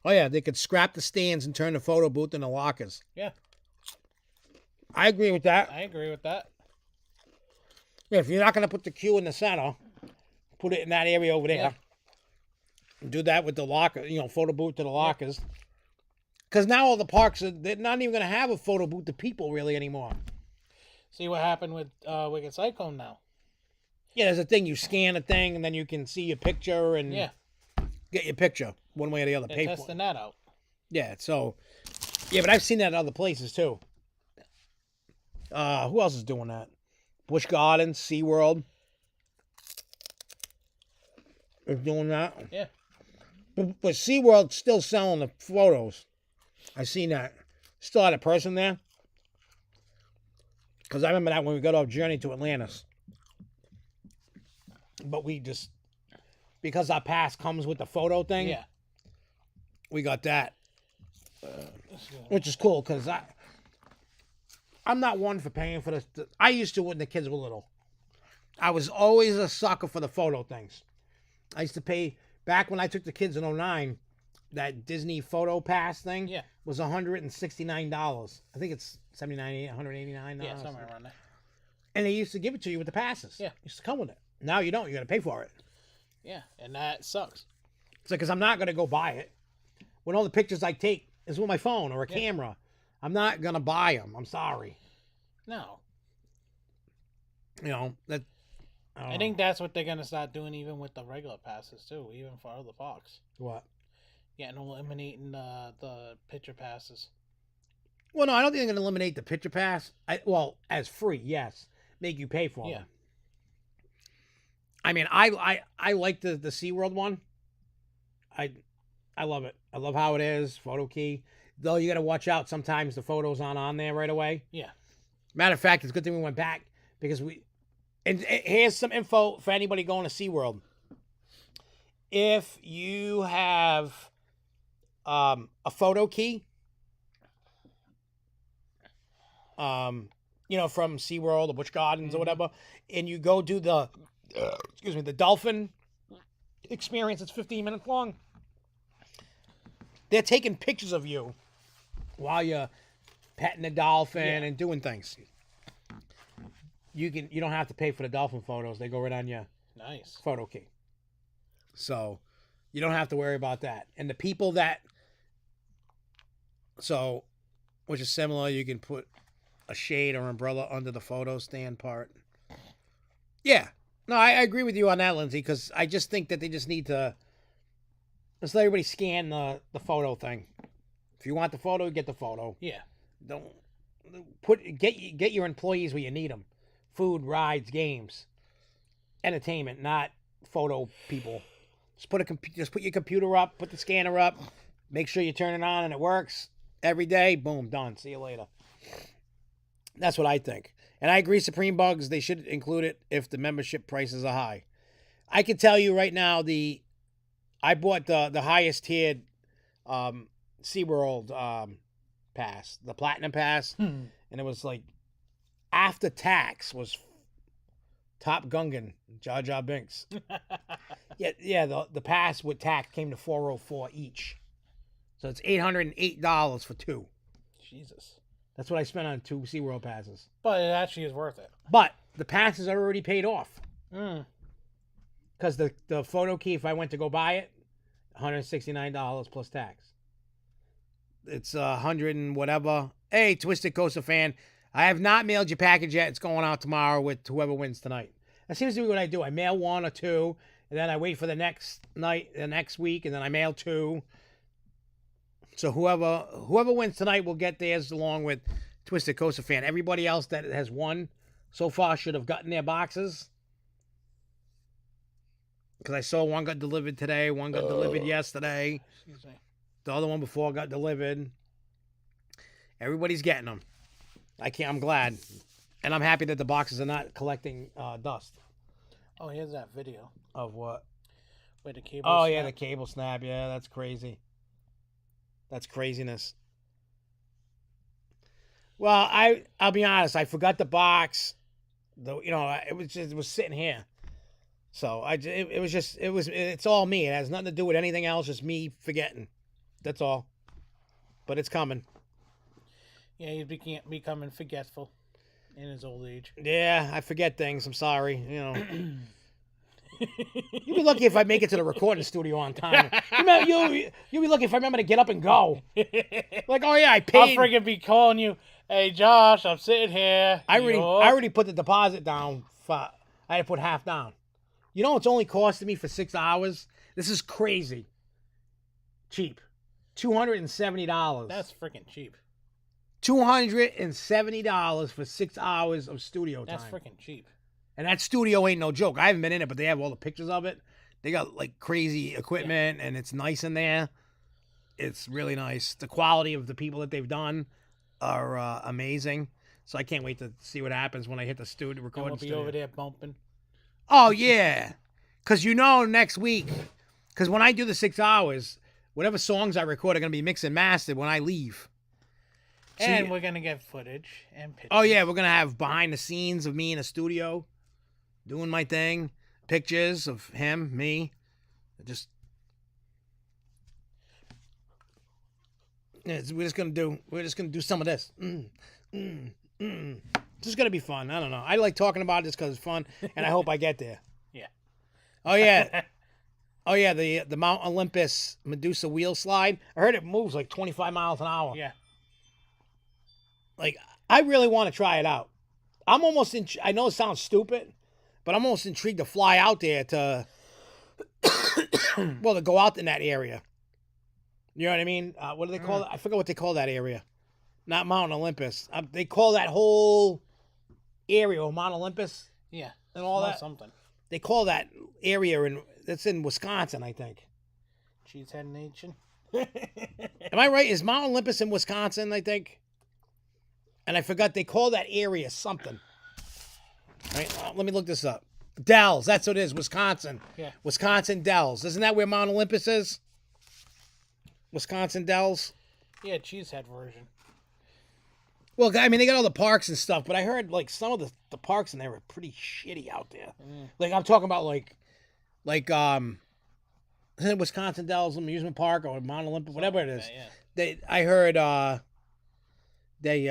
Oh, yeah, they could scrap the stands and turn the photo booth into lockers. Yeah. I agree with that. I agree with that. Yeah, if you're not going to put the queue in the center, put it in that area over there. Yeah. Do that with the locker, you know, photo booth to the lockers. Because now all the parks, they're not even going to have a photo booth to people really anymore. See what happened with Wicked Cyclone now. Yeah, there's a thing. You scan a thing, and then you can see your picture and get your picture one way or the other. They're testing that out. Yeah, so... Yeah, but I've seen that at other places, too. Who else is doing that? Busch Gardens, SeaWorld. Is doing that. Yeah. But SeaWorld's still selling the photos. I seen that. Still had a person there. Because I remember that when we got off Journey to Atlantis. But we just, because our pass comes with the photo thing. Yeah. We got that. Which is cool because I'm not one for paying for this. I used to when the kids were little. I was always a sucker for the photo things. I used to pay, back when I took the kids in 2009, that Disney photo pass thing was $169. I think it's $79, $189. Yeah, somewhere around there. And they used to give it to you with the passes. Yeah. It used to come with it. Now you don't. You got to pay for it. Yeah, and that sucks. It's like, because I'm not going to go buy it. When all the pictures I take is with my phone or a camera, I'm not going to buy them. I'm sorry. No. You know, that. I think that's what they're going to start doing even with the regular passes, too, even for other parks. What? Yeah, and eliminating the picture passes. Well, no, I don't think they're going to eliminate the picture pass. Well, as free, yes. Make you pay for them. I mean, I like the SeaWorld one. I love it. I love how it is. Photo key. Though you got to watch out. Sometimes the photos aren't on there right away. Yeah. Matter of fact, it's a good thing we went back because and here's some info for anybody going to SeaWorld. If you have a photo key, you know, from SeaWorld or Busch Gardens or whatever, and you go do the dolphin experience, it's 15 minutes long. They're taking pictures of you while you're petting the dolphin and doing things. You don't have to pay for the dolphin photos. They go right on your photo key. So you don't have to worry about that. And the people that, which is similar, you can put a shade or umbrella under the photo stand part. Yeah. No, I agree with you on that, Lindsay, because I just think that they just need to just let everybody scan the photo thing. If you want the photo, get the photo. Yeah. Don't get your employees where you need them. Food, rides, games, entertainment, not photo people. Just put your computer up, put the scanner up, make sure you turn it on and it works every day. Boom, done. See you later. That's what I think. And I agree, Supreme Bugs, they should include it if the membership prices are high. I can tell you right now, I bought the highest tiered SeaWorld pass, the Platinum Pass, and it was like, after tax was Top Gungan, Jar Jar Binks. The pass with tax came to $404 each. So it's $808 for two. Jesus. That's what I spent on 2 SeaWorld passes. But it actually is worth it. But the passes are already paid off. Because the photo key, if I went to go buy it, $169 plus tax. It's 100 and whatever. Hey, Twisted Coaster fan, I have not mailed your package yet. It's going out tomorrow with whoever wins tonight. That seems to be what I do. I mail 1 or 2, and then I wait for the next week, and then I mail 2. So whoever wins tonight will get theirs along with Twisted Coaster fan. Everybody else that has won so far should have gotten their boxes. Because I saw one got delivered today, one got delivered yesterday. Excuse me. The other one before got delivered. Everybody's getting them. I'm glad. And I'm happy that the boxes are not collecting dust. Oh, here's that video. Of what? Where the cable snap. snap. The cable snap. Yeah, that's crazy. That's craziness. Well, I'll be honest. I forgot the box. It was sitting here. So it's all me. It has nothing to do with anything else. Just me forgetting. That's all. But it's coming. Yeah, he's becoming forgetful in his old age. Yeah, I forget things. I'm sorry. You'll be lucky if I make it to the recording studio on time. You'll be lucky if I remember to get up and go. Like, oh yeah, I paid. I'll freaking be calling you. Hey, Josh, I'm sitting here. I already put the deposit down. I had to put half down. You know, it's only costing me for 6 hours. This is crazy. Cheap. $270. That's freaking cheap. $270 for 6 hours of studio time. That's freaking cheap. And that studio ain't no joke. I haven't been in it, but they have all the pictures of it. They got like crazy equipment, and it's nice in there. It's really nice. The quality of the people that they've done are amazing. So I can't wait to see what happens when I hit the studio recording We'll be studio. over there bumping. Oh yeah, because next week, because when I do the 6 hours, whatever songs I record are gonna be mixed and mastered when I leave. And we're gonna get footage and pictures. Oh yeah, we're gonna have behind the scenes of me in a studio, doing my thing, pictures of him, me, just. Yeah, we're just gonna do some of this. This is gonna be fun. I don't know. I like talking about this because it's fun, and I hope I get there. Yeah. Oh yeah. Oh yeah. The Mount Olympus Medusa wheel slide. I heard it moves like 25 miles an hour. Yeah. Like I really want to try it out. I'm almost in. I know it sounds stupid, but I'm almost intrigued to fly out there to. Well, to go out in that area. You know what I mean? What do they call it? I forget what they call that area. Not Mount Olympus. They call that whole area Mount Olympus. Yeah. And all that. Something. They call that area that's in Wisconsin, I think. Cheesehead Nation. Am I right? Is Mount Olympus in Wisconsin, I think? And I forgot they call that area something. Right? Let me look this up. Dells. That's what it is. Wisconsin. Yeah. Wisconsin Dells. Isn't that where Mount Olympus is? Wisconsin Dells. Yeah, Cheesehead version. Well, I mean, they got all the parks and stuff, but I heard like some of the parks in there are pretty shitty out there. Like I'm talking about like isn't it Wisconsin Dells Amusement Park or Mount Olympus, whatever it is. Yeah. I heard they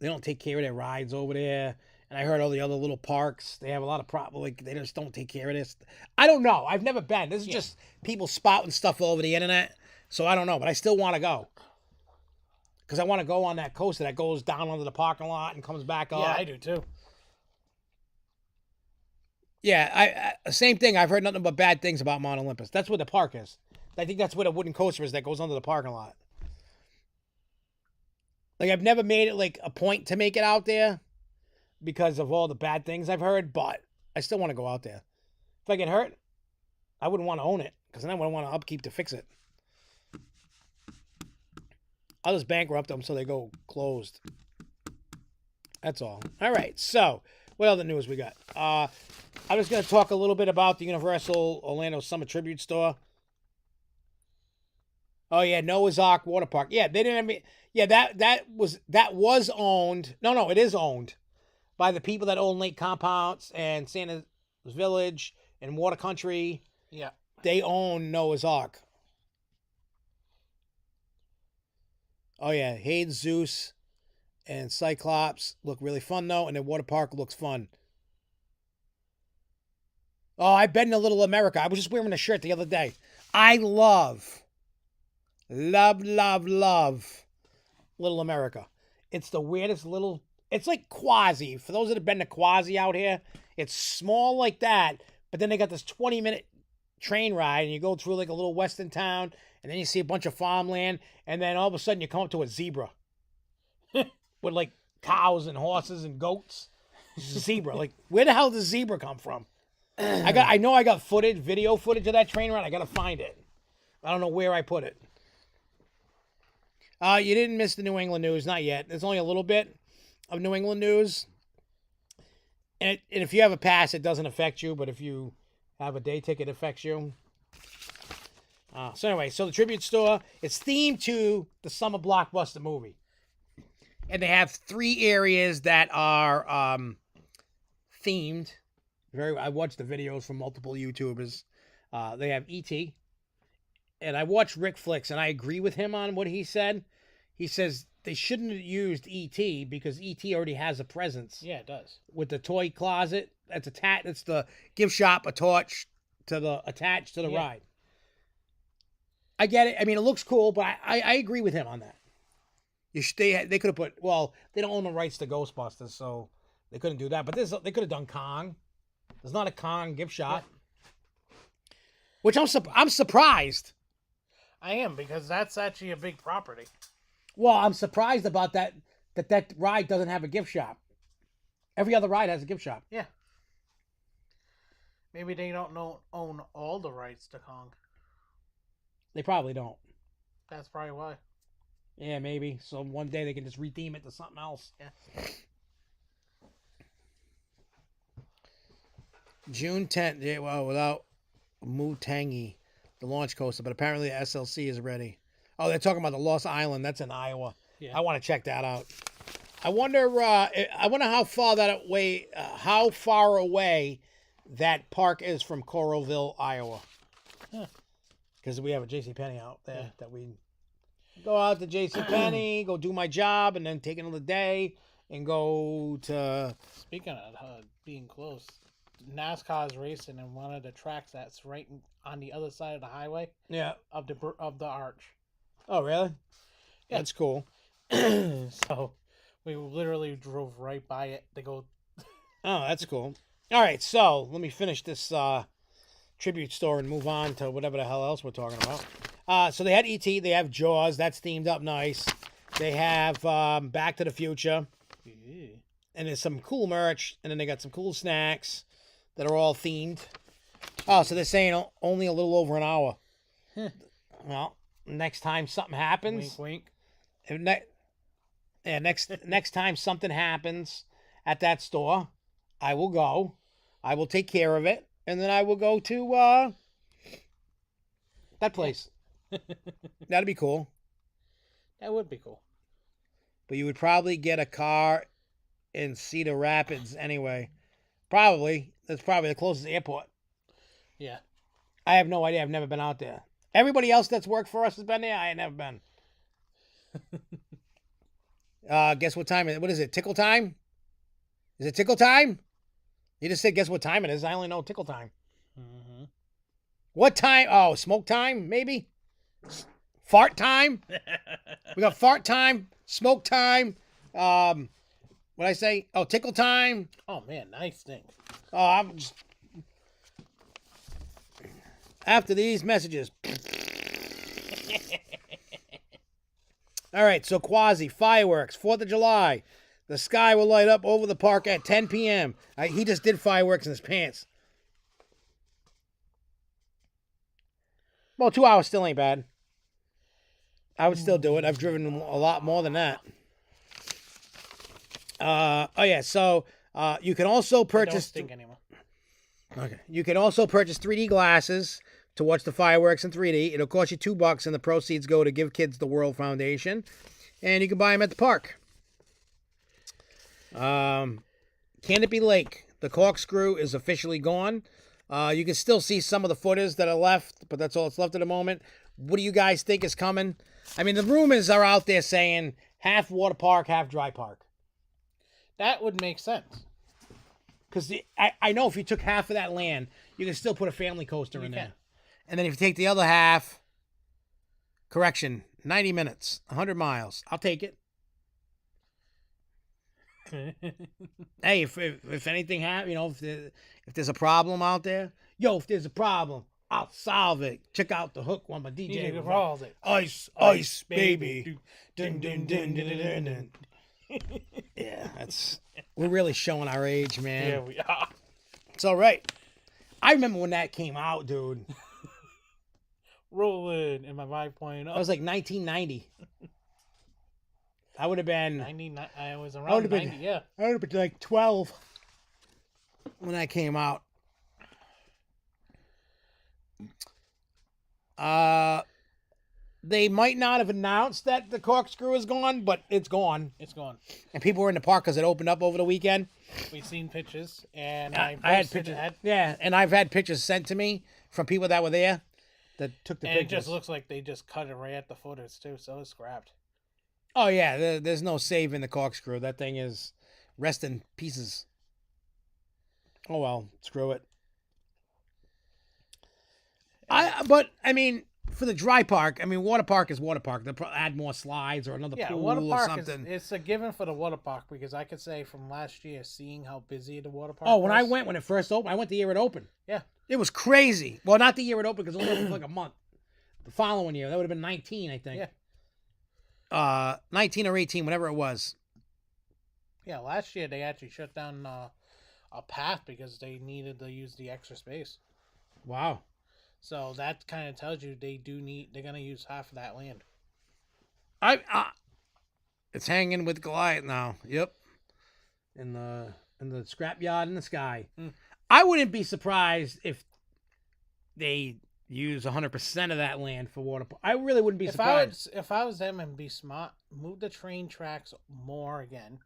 don't take care of their rides over there, and I heard all the other little parks they have a lot of problems. Like they just don't take care of this. I don't know. I've never been. This is just people spouting stuff all over the internet, so I don't know. But I still want to go. Because I want to go on that coaster that goes down under the parking lot and comes back up. Yeah, I do too. Yeah, same thing. I've heard nothing but bad things about Mount Olympus. That's where the park is. I think that's where the wooden coaster is that goes under the parking lot. Like, I've never made it, like, a point to make it out there because of all the bad things I've heard, but I still want to go out there. If I get hurt, I wouldn't want to own it because then I wouldn't want to upkeep to fix it. I'll just bankrupt them so they go closed. That's all. All right. So, what other news we got? I'm just going to talk a little bit about the Universal Orlando Summer Tribute Store. Oh yeah, Noah's Ark Water Park. Yeah, they didn't. Yeah, that was owned. No, it is owned by the people that own Lake Compounce and Santa's Village and Water Country. Yeah, they own Noah's Ark. Oh yeah, Hades, Zeus, and Cyclops look really fun though, and the water park looks fun. Oh, I've been to Little America. I was just wearing a shirt the other day. I love Little America. It's the weirdest little... It's like Quasi. For those that have been to Quasi out here, it's small like that, but then they got this 20-minute train ride, and you go through like a little western town, and then you see a bunch of farmland, and then all of a sudden you come up to a zebra with like cows and horses and goats. Zebra. Like, where the hell does zebra come from? I know I got video footage of that train ride. I got to find it. I don't know where I put it. You didn't miss the New England news. Not yet. There's only a little bit of New England news. And if you have a pass, it doesn't affect you. But if you have a day ticket, it affects you. So anyway, so the tribute store, it's themed to the summer blockbuster movie. And they have 3 areas that are themed. I watched the videos from multiple YouTubers. They have E.T. And I watched Rick Flicks, and I agree with him on what he said. He says they shouldn't have used E.T. because E.T. already has a presence. Yeah, it does. With the toy closet, it's the gift shop attached to the ride. I get it. I mean, it looks cool, but I agree with him on that. They could have put, well, they don't own the rights to Ghostbusters, so they couldn't do that. But they could have done Kong. There's not a Kong gift shop, which I'm surprised. I am, because that's actually a big property. Well, I'm surprised about that ride doesn't have a gift shop. Every other ride has a gift shop. Yeah. Maybe they don't own all the rights to Kong. They probably don't. That's probably why. Yeah, maybe. So one day they can just retheme it to something else. Yeah. June 10th. Yeah, well, without Mutangi, the launch coaster, but apparently the SLC is ready. Oh, they're talking about the Lost Island. That's in Iowa. Yeah. I want to check that out. I wonder how far away that park is from Coralville, Iowa. Because we have a JCPenney out there that we go out to JCPenney, go do my job, and then take another day and go to. Speaking of being close, NASCAR is racing in one of the tracks that's right on the other side of the highway. Yeah. Of the arch. Oh, really? Yeah. That's cool. So we literally drove right by it to go. Oh, that's cool. All right, so let me finish this tribute store and move on to whatever the hell else we're talking about. So they had E.T., they have Jaws, that's themed up nice. They have Back to the Future. Yeah. And there's some cool merch, and then they got some cool snacks that are all themed. Oh, so they're saying only a little over an hour. Well, next time something happens. Wink, wink. Next time something happens at that store, I will go. I will take care of it, and then I will go to that place. That'd be cool. That would be cool. But you would probably get a car in Cedar Rapids anyway. Probably. That's probably the closest airport. Yeah. I have no idea. I've never been out there. Everybody else that's worked for us has been there. I ain't never been. Guess what time it is? What is it? Tickle time? Is it tickle time? You just said guess what time it is. I only know tickle time. Mm-hmm. What time? Oh, smoke time, maybe? Fart time? We got fart time, smoke time. What'd I say? Oh, tickle time. Oh, man, nice thing. Oh, I'm just... After these messages. All right, so Quasi, fireworks, 4th of July. The sky will light up over the park at 10 p.m. He just did fireworks in his pants. Well, 2 hours still ain't bad. I would still do it. I've driven a lot more than that. Oh, yeah, so you can also purchase... I don't stink anymore. Okay. You can also purchase 3D glasses to watch the fireworks in 3D. It'll cost you $2, and the proceeds go to Give Kids the World Foundation. And you can buy them at the park. Canopy Lake. The corkscrew is officially gone. You can still see some of the footage that are left, but that's all that's left at the moment. What do you guys think is coming? I mean, the rumors are out there saying half water park, half dry park. That would make sense. Because I know if you took half of that land, you can still put a family coaster in there. And then if you take the other half, 90 minutes, 100 miles. I'll take it. Hey, if anything happens, if there's a problem out there, if there's a problem, I'll solve it. Check out the hook while my DJ rolls it. Ice, baby. Dun, dun, dun, dun, dun, dun. Yeah, we're really showing our age, man. Yeah, we are. It's all right. I remember when that came out, dude. Rolling in my 5.0. That was like 1990. I would have been 99. I was around 90. Yeah, I would have been like 12 when that came out. They might not have announced that the corkscrew is gone, but it's gone. It's gone. And people were in the park because it opened up over the weekend. We've seen pictures, and I had pictures. Yeah, and I've had pictures sent to me from people that were there that took the and pictures. It just looks like they just cut it right at the footers too, so it's scrapped. Oh yeah, there's no saving the corkscrew. That thing is rest in pieces. Oh well, screw it. But I mean, for the dry park, I mean, water park is water park. They'll probably add more slides or another pool water or park something. It's a given for the water park because I could say from last year, seeing how busy the water park. Oh, when it first opened, I went the year it opened. Yeah, it was crazy. Well, not the year it opened because it only opened for like a month. The following year, that would have been 19, I think. Yeah. 19 or 18, whatever it was. Yeah, last year they actually shut down a path because they needed to use the extra space. Wow. So that kind of tells you they're going to use half of that land. It's hanging with Goliath now. Yep. In the scrapyard in the sky. I wouldn't be surprised if they use 100% of that land for water. I really wouldn't be surprised. If I was them and be smart, move the train tracks more again.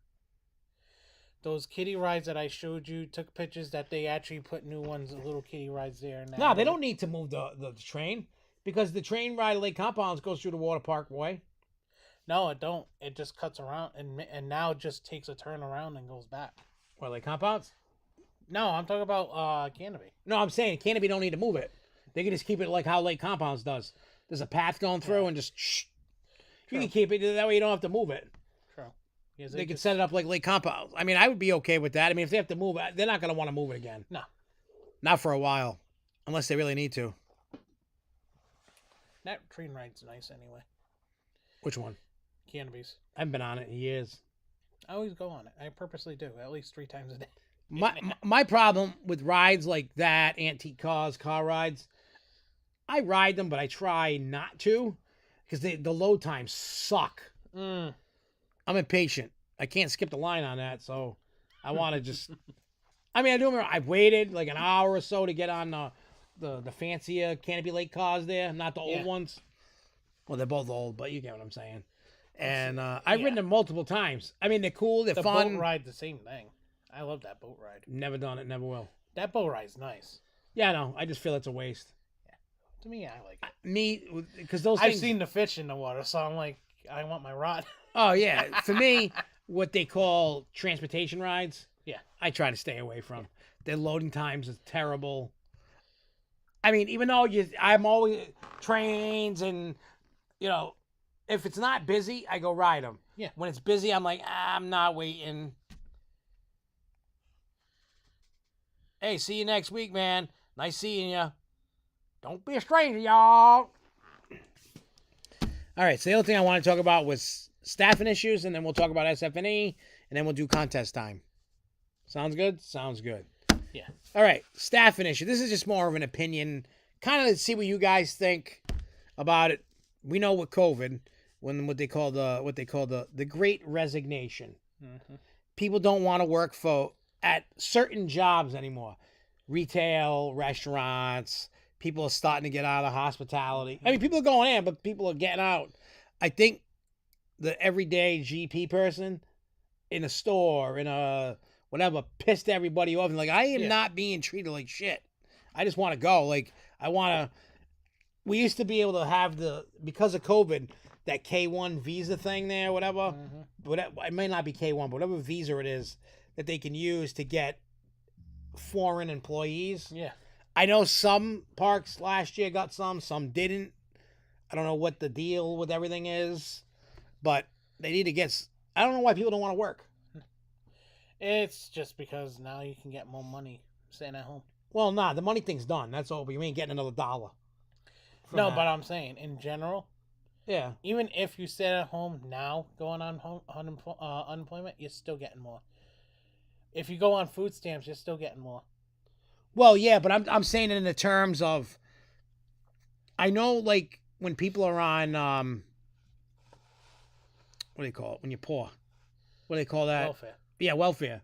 Those kiddie rides that I showed you, took pictures that they actually put new ones, little kiddie rides there. Now. No, they don't need to move the train because the train ride at Lake Compounds goes through the water park way. No, it don't. It just cuts around and now it just takes a turn around and goes back. What, Lake Compounds? No, I'm talking about Canopy. No, I'm saying Canopy don't need to move it. They can just keep it like how Lake Compounds does. There's a path going through and just you can keep it that way. You don't have to move it. True. Yes, they can set it up like Lake Compounds. I mean, I would be okay with that. I mean, if they have to move it, they're not going to want to move it again. No. Not for a while, unless they really need to. That train ride's nice anyway. Which one? Canopy's. I haven't been on it in years. I always go on it. I purposely do, at least 3 times a day. My problem with rides like that, antique cars, car rides, I ride them, but I try not to because the load times suck. I'm impatient. I can't skip the line on that, so I want to just... I mean, I do remember I've waited like an hour or so to get on the fancier Canopy Lake cars there, not the old ones. Well, they're both old, but you get what I'm saying. And I've ridden them multiple times. I mean, they're cool, they're fun. The boat ride, the same thing. I love that boat ride. Never done it, never will. That boat ride's nice. Yeah, I know. I just feel it's a waste. Yeah. To me, I like it. Me, because those I've seen the fish in the water, so I'm like, I want my rod. Oh, yeah. For me, what they call transportation rides, I try to stay away from. Their loading times are terrible. I mean, even though I'm always trains and, you know, if it's not busy, I go ride them. Yeah. When it's busy, I'm like, I'm not waiting. Hey, see you next week, man. Nice seeing you. Don't be a stranger, y'all. All right, so the other thing I want to talk about was staffing issues, and then we'll talk about SFNE, and then we'll do contest time. Sounds good? Sounds good. Yeah. All right, staffing issue. This is just more of an opinion, kind of to see what you guys think about it. We know with COVID, what they call the Great Resignation. Mm-hmm. People don't want to work at certain jobs anymore. Retail, restaurants, people are starting to get out of hospitality. I mean, people are going in, but people are getting out. I think the everyday GP person in a store, in a whatever, pissed everybody off. And like, I am not being treated like shit. I just want to go. Like, we used to be able to have because of COVID, that K1 visa thing there, whatever. Mm-hmm. Whatever, it may not be K1, but whatever visa it is that they can use to get foreign employees. Yeah. I know some parks last year got some didn't. I don't know what the deal with everything is, but they need to get... I don't know why people don't want to work. It's just because now you can get more money staying at home. Well, nah, the money thing's done. That's all. We ain't getting another dollar. No, but I'm saying, in general... Yeah. Even if you stay at home now, going on unemployment, you're still getting more. If you go on food stamps, you're still getting more. Well, yeah, but I'm saying it in the terms of, I know, like, when people are on, what do they call it? When you're poor. What do they call that? Welfare. Yeah, welfare.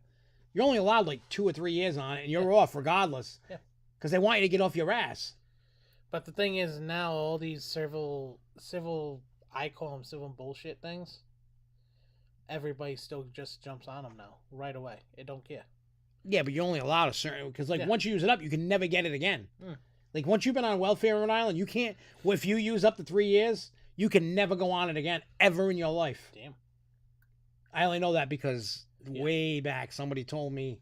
You're only allowed, like, 2 or 3 years on it, and you're off regardless. Yeah. Because they want you to get off your ass. But the thing is, now all these civil, I call them civil bullshit things, everybody still just jumps on them now, right away. It don't care. Yeah, but you're only allowed a certain... Because, like, once you use it up, you can never get it again. Like, once you've been on welfare in Rhode Island, you can't... Well, if you use up to 3 years, you can never go on it again, ever in your life. Damn. I only know that because way back, somebody told me...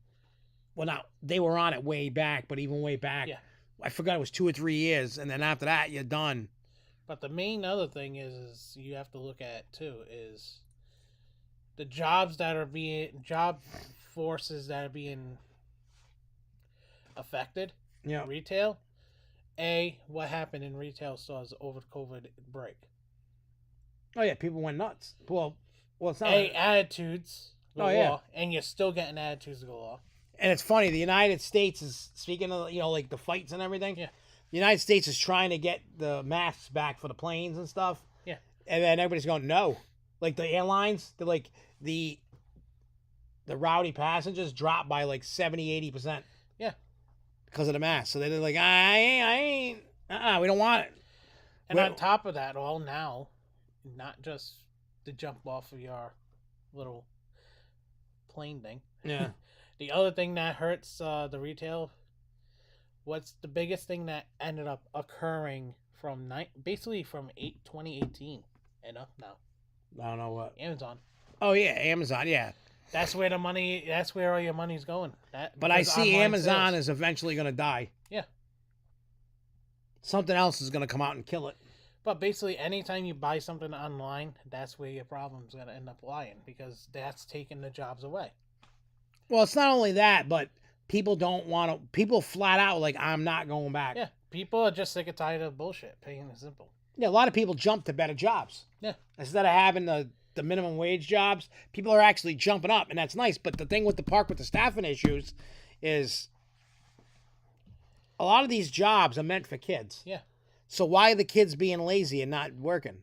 Well, now, they were on it way back, but even way back... Yeah. I forgot it was 2 or 3 years, and then after that, you're done. But the main other thing is you have to look at, too, is the jobs that are job forces that are being affected. Yeah. Retail. What happened in retail stores over the COVID break? Oh, yeah, people went nuts. Well, it's not... attitudes galore, and you're still getting attitudes galore. And it's funny, the United States is, speaking of, like the fights and everything, the United States is trying to get the masks back for the planes and stuff. Yeah. And then everybody's going, no. Like the airlines, they're like the rowdy passengers dropped by like 70-80%. Yeah. Because of the mask. So they're like, I ain't, we don't want it. And on top of that, all now, not just to jump off of your little plane thing. Yeah. The other thing that hurts the retail, what's the biggest thing that ended up occurring from basically from 2018 and up now? I don't know what. Amazon. Oh yeah, Amazon. Yeah. That's where the money. That's where all your money's going. But I see Amazon sales is eventually going to die. Yeah. Something else is going to come out and kill it. But basically, anytime you buy something online, that's where your problem's going to end up lying, because that's taking the jobs away. Well, it's not only that, but people don't want to. People flat out like, I'm not going back. Yeah. People are just sick and tired of bullshit. Plain and simple. Yeah, a lot of people jump to better jobs. Yeah. Instead of having the minimum wage jobs, people are actually jumping up, and that's nice. But the thing with the park with the staffing issues is a lot of these jobs are meant for kids. Yeah. So why are the kids being lazy and not working?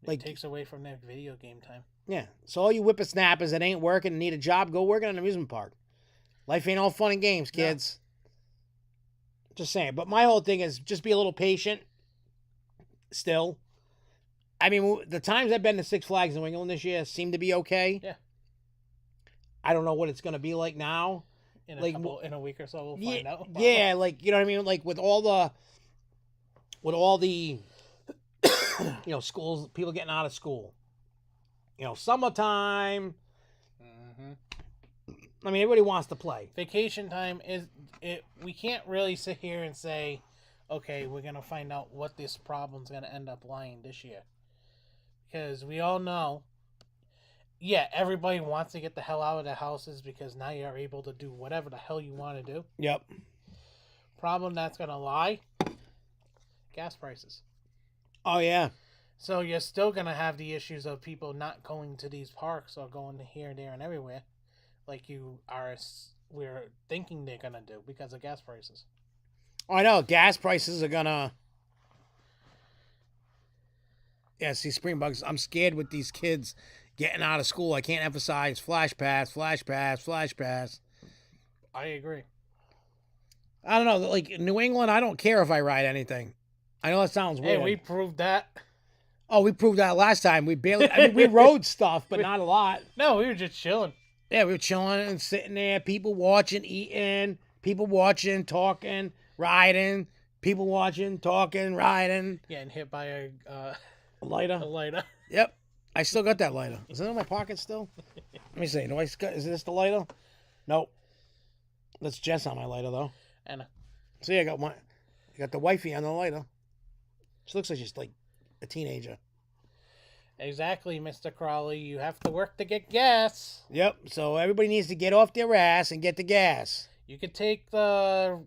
It takes away from their video game time. Yeah. So all you whippersnappers that ain't working and need a job, go work in an amusement park. Life ain't all fun and games, kids. No. Just saying. But my whole thing is just be a little patient. Still. I mean, the times I've been to Six Flags in New England this year seem to be okay. Yeah. I don't know what it's going to be like now. In a week or so, we'll find out. Yeah, like, you know what I mean? Like with all the, schools, people getting out of school. Summertime. Mm-hmm. I mean, everybody wants to play. Vacation time we can't really sit here and say, okay, we're going to find out what this problem's going to end up lying this year. Because we all know, everybody wants to get the hell out of their houses because now you're able to do whatever the hell you want to do. Yep. Problem that's going to lie, gas prices. Oh, yeah. So you're still going to have the issues of people not going to these parks or going here, there, and everywhere like we're thinking they're going to do because of gas prices. Oh, I know. Gas prices are going to... Yeah, see, Springbugs, I'm scared with these kids getting out of school. I can't emphasize flash pass. I agree. I don't know. Like, New England, I don't care if I ride anything. I know that sounds weird. Hey, we proved that. Oh, we proved that last time. We rode stuff, but not a lot. No, we were just chilling. Yeah, we were chilling and sitting there. People watching, eating. People watching, talking, riding. People watching, talking, riding. Getting hit by a lighter. A lighter. Yep. I still got that lighter. Is it in my pocket still? Let me see. Is this the lighter? Nope. That's Jess on my lighter, though. And see, I got the wifey on the lighter. She looks like she's like a teenager. Exactly, Mr. Crawley. You have to work to get gas. Yep. So everybody needs to get off their ass and get the gas. You could take the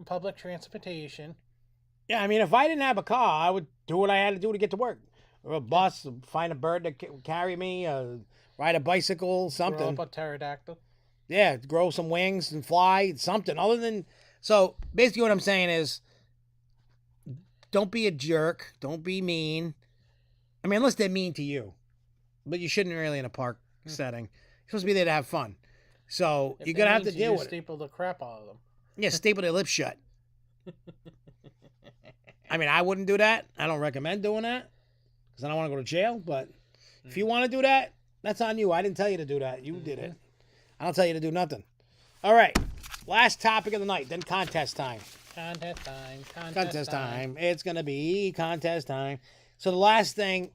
public transportation. Yeah, I mean, if I didn't have a car, I would do what I had to do to get to work. Or a bus, find a bird to carry me, ride a bicycle, something. Grow up a pterodactyl. Yeah, grow some wings and fly, something. Other than... So, basically what I'm saying is, don't be a jerk. Don't be mean. I mean, unless they're mean to you. But you shouldn't really in a park setting. You're supposed to be there to have fun. So, you're going to have to deal with it. Staple the crap out of them. Yeah, staple their lips shut. I mean, I wouldn't do that. I don't recommend doing that. Because I don't want to go to jail. But if you want to do that, that's on you. I didn't tell you to do that. You did it. I don't tell you to do nothing. All right. Last topic of the night. Then contest time. Contest time. It's going to be contest time. So the last thing,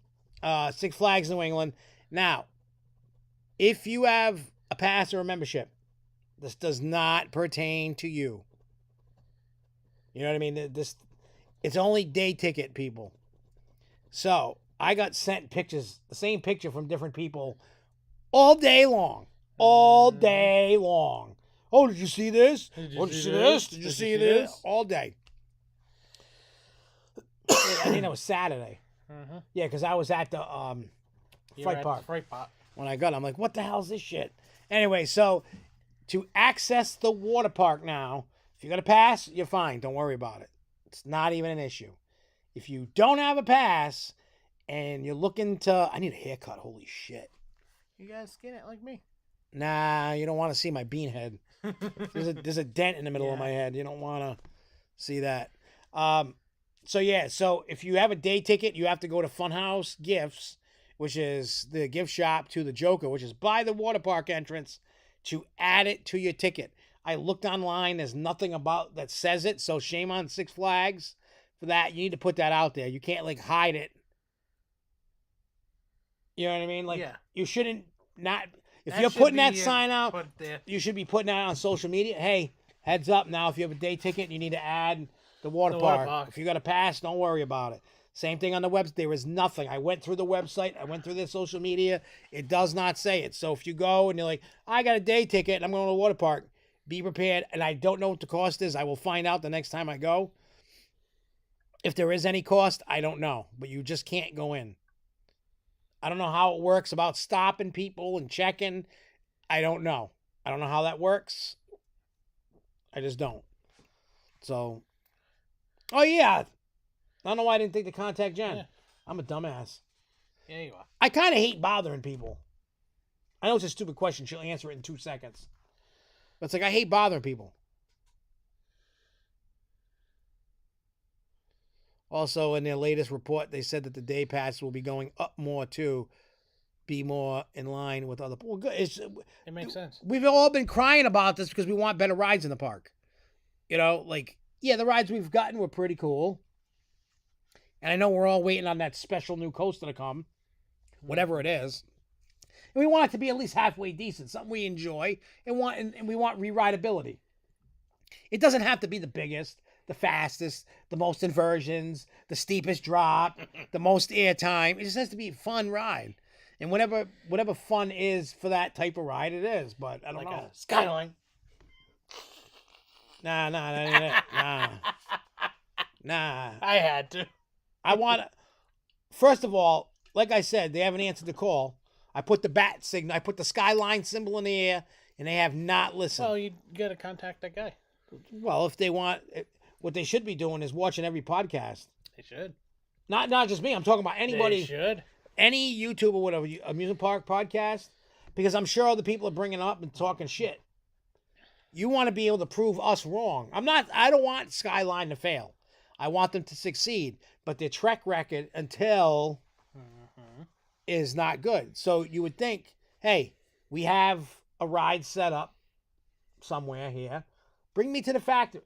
Six Flags New England. Now, if you have a pass or a membership, this does not pertain to you. You know what I mean? It's only day ticket, people. So I got sent pictures, the same picture from different people all day long. All day long. Oh, did you see this? Did you see this? Did you see this? All day. I think that was Saturday. Yeah, because I was at the Fright Park. When I got it, I'm like, what the hell is this shit? Anyway, so to access the water park now, if you got a pass, you're fine. Don't worry about it. It's not even an issue. If you don't have a pass and you're looking to, I need a haircut. Holy shit. You guys skin it like me. Nah, you don't want to see my bean head. There's a dent in the middle of my head. You don't want to see that. So if you have a day ticket, you have to go to Funhouse Gifts, which is the gift shop to the Joker, which is by the water park entrance, to add it to your ticket. I looked online. There's nothing about that says it, so shame on Six Flags for that. You need to put that out there. You can't like hide it. You know what I mean? Like you shouldn't not. If you're putting that sign out, you should be putting that on social media. Hey, heads up now, if you have a day ticket, you need to add the water park. If you got a pass, don't worry about it. Same thing on the website. There is nothing. I went through the website. I went through their social media. It does not say it. So if you go and you're like, I got a day ticket and I'm going to the water park, be prepared. And I don't know what the cost is. I will find out the next time I go. If there is any cost, I don't know. But you just can't go in. I don't know how it works about stopping people and checking. I don't know. I don't know how that works. I just don't. So, oh yeah. I don't know why I didn't think to contact Jen. Yeah. I'm a dumbass. Yeah, you are. I kind of hate bothering people. I know it's a stupid question. She'll answer it in 2 seconds. But it's like, I hate bothering people. Also, in their latest report, they said that the day pass will be going up more to be more in line with other. Well, good. It makes sense. We've all been crying about this because we want better rides in the park. You know, like, yeah, the rides we've gotten were pretty cool. And I know we're all waiting on that special new coaster to come, whatever it is. And we want it to be at least halfway decent, something we enjoy, and we want re-rideability. It doesn't have to be the biggest, the fastest, the most inversions, the steepest drop, the most airtime. It just has to be a fun ride. And whatever fun is for that type of ride, it is. But I don't know. Skyline. Nah. I had to. First of all, like I said, they haven't answered the call. I put the bat signal, I put the skyline symbol in the air, and they have not listened. Well, you got to contact that guy. Well, if they want, what they should be doing is watching every podcast. They should. Not just me. I'm talking about anybody. They should. Any YouTuber, whatever, amusement park podcast, because I'm sure other people are bringing up and talking shit. You want to be able to prove us wrong. I don't want Skyline to fail. I want them to succeed, but their track record until is not good. So you would think, hey, we have a ride set up somewhere here. Bring me to the factory.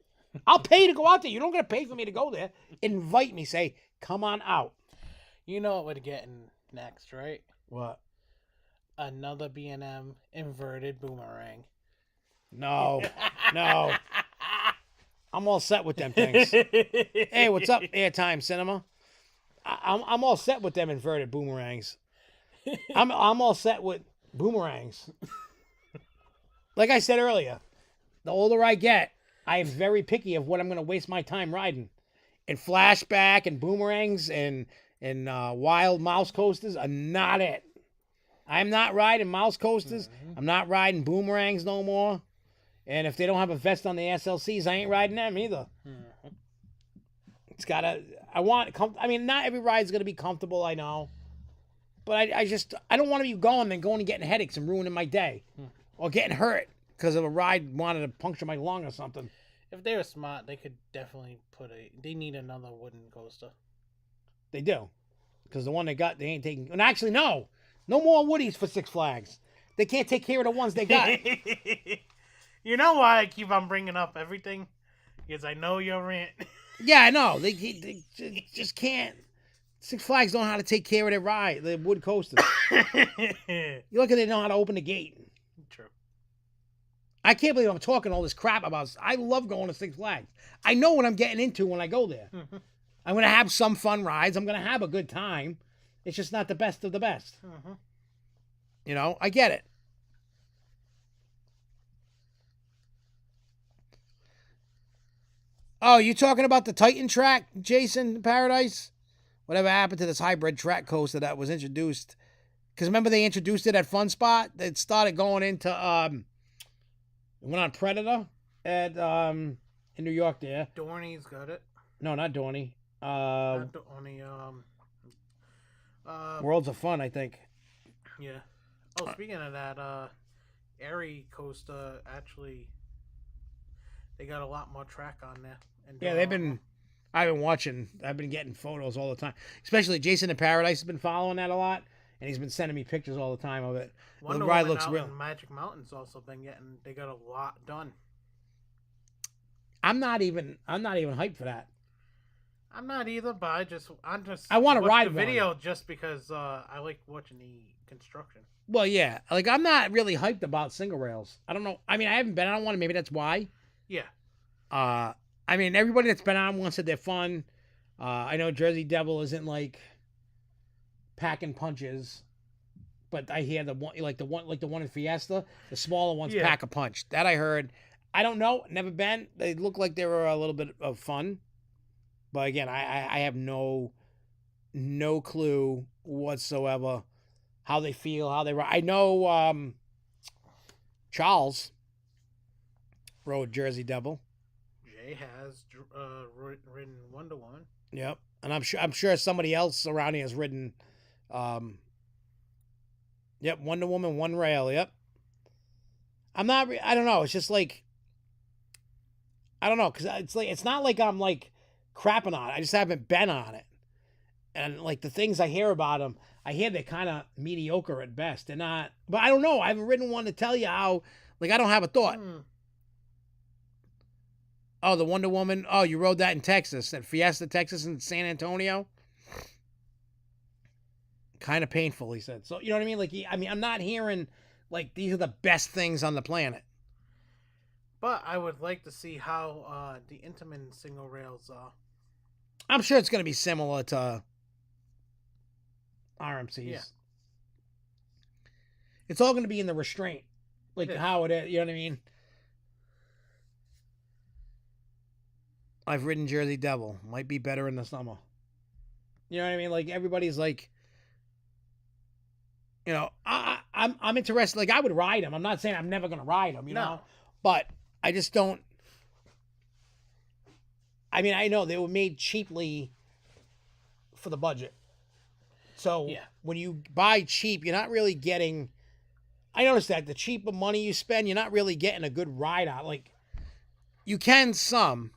I'll pay to go out there. You don't got to pay for me to go there. Invite me. Say, come on out. You know what we're getting next, right? What? Another B&M inverted boomerang. No. I'm all set with them things. Hey, what's up, Airtime Cinema? I'm all set with them inverted boomerangs. I'm all set with boomerangs. Like I said earlier, the older I get, I am very picky of what I'm going to waste my time riding. And flashback and boomerangs and wild mouse coasters are not it. I'm not riding mouse coasters. I'm not riding boomerangs no more. And if they don't have a vest on the SLCs, I ain't riding them either. It's gotta. I mean, not every ride's gonna be comfortable. I know, but I don't want to be going and getting headaches and ruining my day, or getting hurt because of a ride wanted to puncture my lung or something. If they were smart, they could definitely they need another wooden coaster. They do, because the one they got, they ain't taking. And actually, no more Woodies for Six Flags. They can't take care of the ones they got. You know why I keep on bringing up everything? Because I know your rant. Yeah, I know. They just can't. Six Flags don't know how to take care of their wood coasters. You look at they know how to open the gate. True. I can't believe I'm talking all this crap about. I love going to Six Flags. I know what I'm getting into when I go there. I'm going to have some fun rides. I'm going to have a good time. It's just not the best of the best. You know, I get it. Oh, you talking about the Titan track, Jason Paradise? Whatever happened to this hybrid track coaster that was introduced? Because remember they introduced it at Fun Spot? It started going into, went on Predator at, in New York there. Dorney's got it. No, not Dorney. Not Dorney, Worlds of Fun, I think. Yeah. Oh, speaking of that, Airy Coaster actually, they got a lot more track on there. And Yeah, they've been. I've been watching. I've been getting photos all the time. Especially Jason in Paradise has been following that a lot, and he's been sending me pictures all the time of it. Wonder the ride Woman looks out real. in Magic Mountain's also been getting. They got a lot done. I'm not even hyped for that. I'm not either, but I want to watch ride the video just because I like watching the construction. Well, yeah, like I'm not really hyped about single rails. I don't know. I mean, I haven't been on one. Maybe that's why. Yeah. I mean, everybody that's been on one said they're fun. I know Jersey Devil isn't like packing punches, but I hear the one in Fiesta, the smaller ones pack a punch. That I heard. I don't know. Never been. They look like they were a little bit of fun, but again, I have no clue whatsoever how they feel, how they ride. I know Charles rode Jersey Devil. Jay has ridden Wonder Woman. Yep, and I'm sure somebody else around here has ridden. Yep, Wonder Woman, one rail. Yep. I don't know. It's just like I don't know because it's not like I'm like crapping on it. I just haven't been on it, and like the things I hear about them, I hear they're kind of mediocre at best. They're not, but I don't know. I haven't ridden one to tell you how. Like I don't have a thought. Oh, the Wonder Woman. Oh, you rode that in Texas, at Fiesta, Texas, in San Antonio. Kind of painful, he said. So you know what I mean? Like, I'm not hearing like these are the best things on the planet. But I would like to see how the Intamin single rails are. I'm sure it's going to be similar to RMC's. Yeah. It's all going to be in the restraint, like how it is. You know what I mean? I've ridden Jersey Devil. Might be better in the summer. You know what I mean? Like everybody's like, you know, I'm interested. Like I would ride them. I'm not saying I'm never going to ride them. You know, but I just don't. I mean, I know they were made cheaply for the budget. So when you buy cheap, you're not really getting. I noticed that the cheaper money you spend, you're not really getting a good ride out. Like you can some.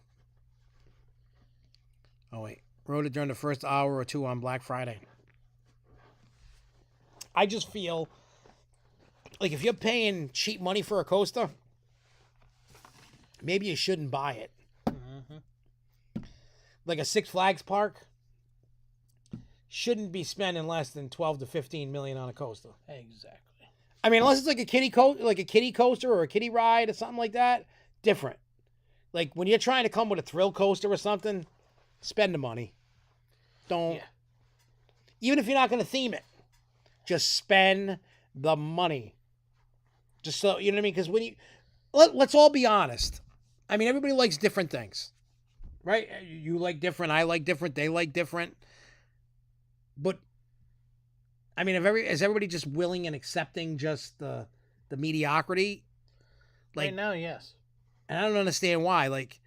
Oh, wait. Rode it during the first hour or two on Black Friday. I just feel like if you're paying cheap money for a coaster, maybe you shouldn't buy it. Mm-hmm. Like a Six Flags park shouldn't be spending less than $12 to $15 million on a coaster. Exactly. I mean, unless it's like a kiddie coaster or a kiddie ride or something like that, different. Like when you're trying to come with a thrill coaster or something, spend the money. Don't. Yeah. Even if you're not going to theme it, just spend the money. Just so, you know what I mean? Because when you... Let's all be honest. I mean, everybody likes different things. Right? You like different. I like different. They like different. But, I mean, is everybody just willing and accepting just the mediocrity? Like, right now, yes. And I don't understand why. Like...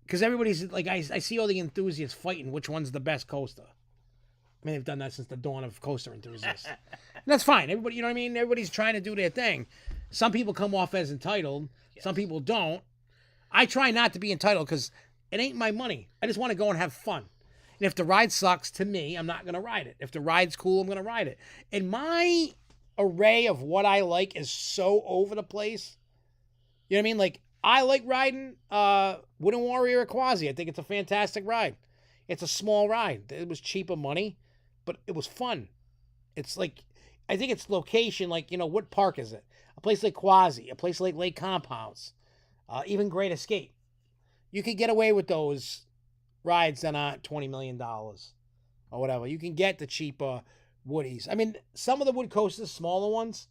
Because everybody's like, I see all the enthusiasts fighting which one's the best coaster. I mean, they've done that since the dawn of coaster enthusiasts. And that's fine. Everybody, you know what I mean? Everybody's trying to do their thing. Some people come off as entitled. Yes. Some people don't. I try not to be entitled because it ain't my money. I just want to go and have fun. And if the ride sucks, to me, I'm not going to ride it. If the ride's cool, I'm going to ride it. And my array of what I like is so over the place. You know what I mean? Like, I like riding Wooden Warrior Aquasi. I think it's a fantastic ride. It's a small ride. It was cheaper money, but it was fun. It's like, I think it's location, like, you know, what park is it? A place like Quasi, a place like Lake Compounds, even Great Escape. You could get away with those rides that aren't $20 million or whatever. You can get the cheaper Woodies. I mean, some of the wood coasters, smaller ones,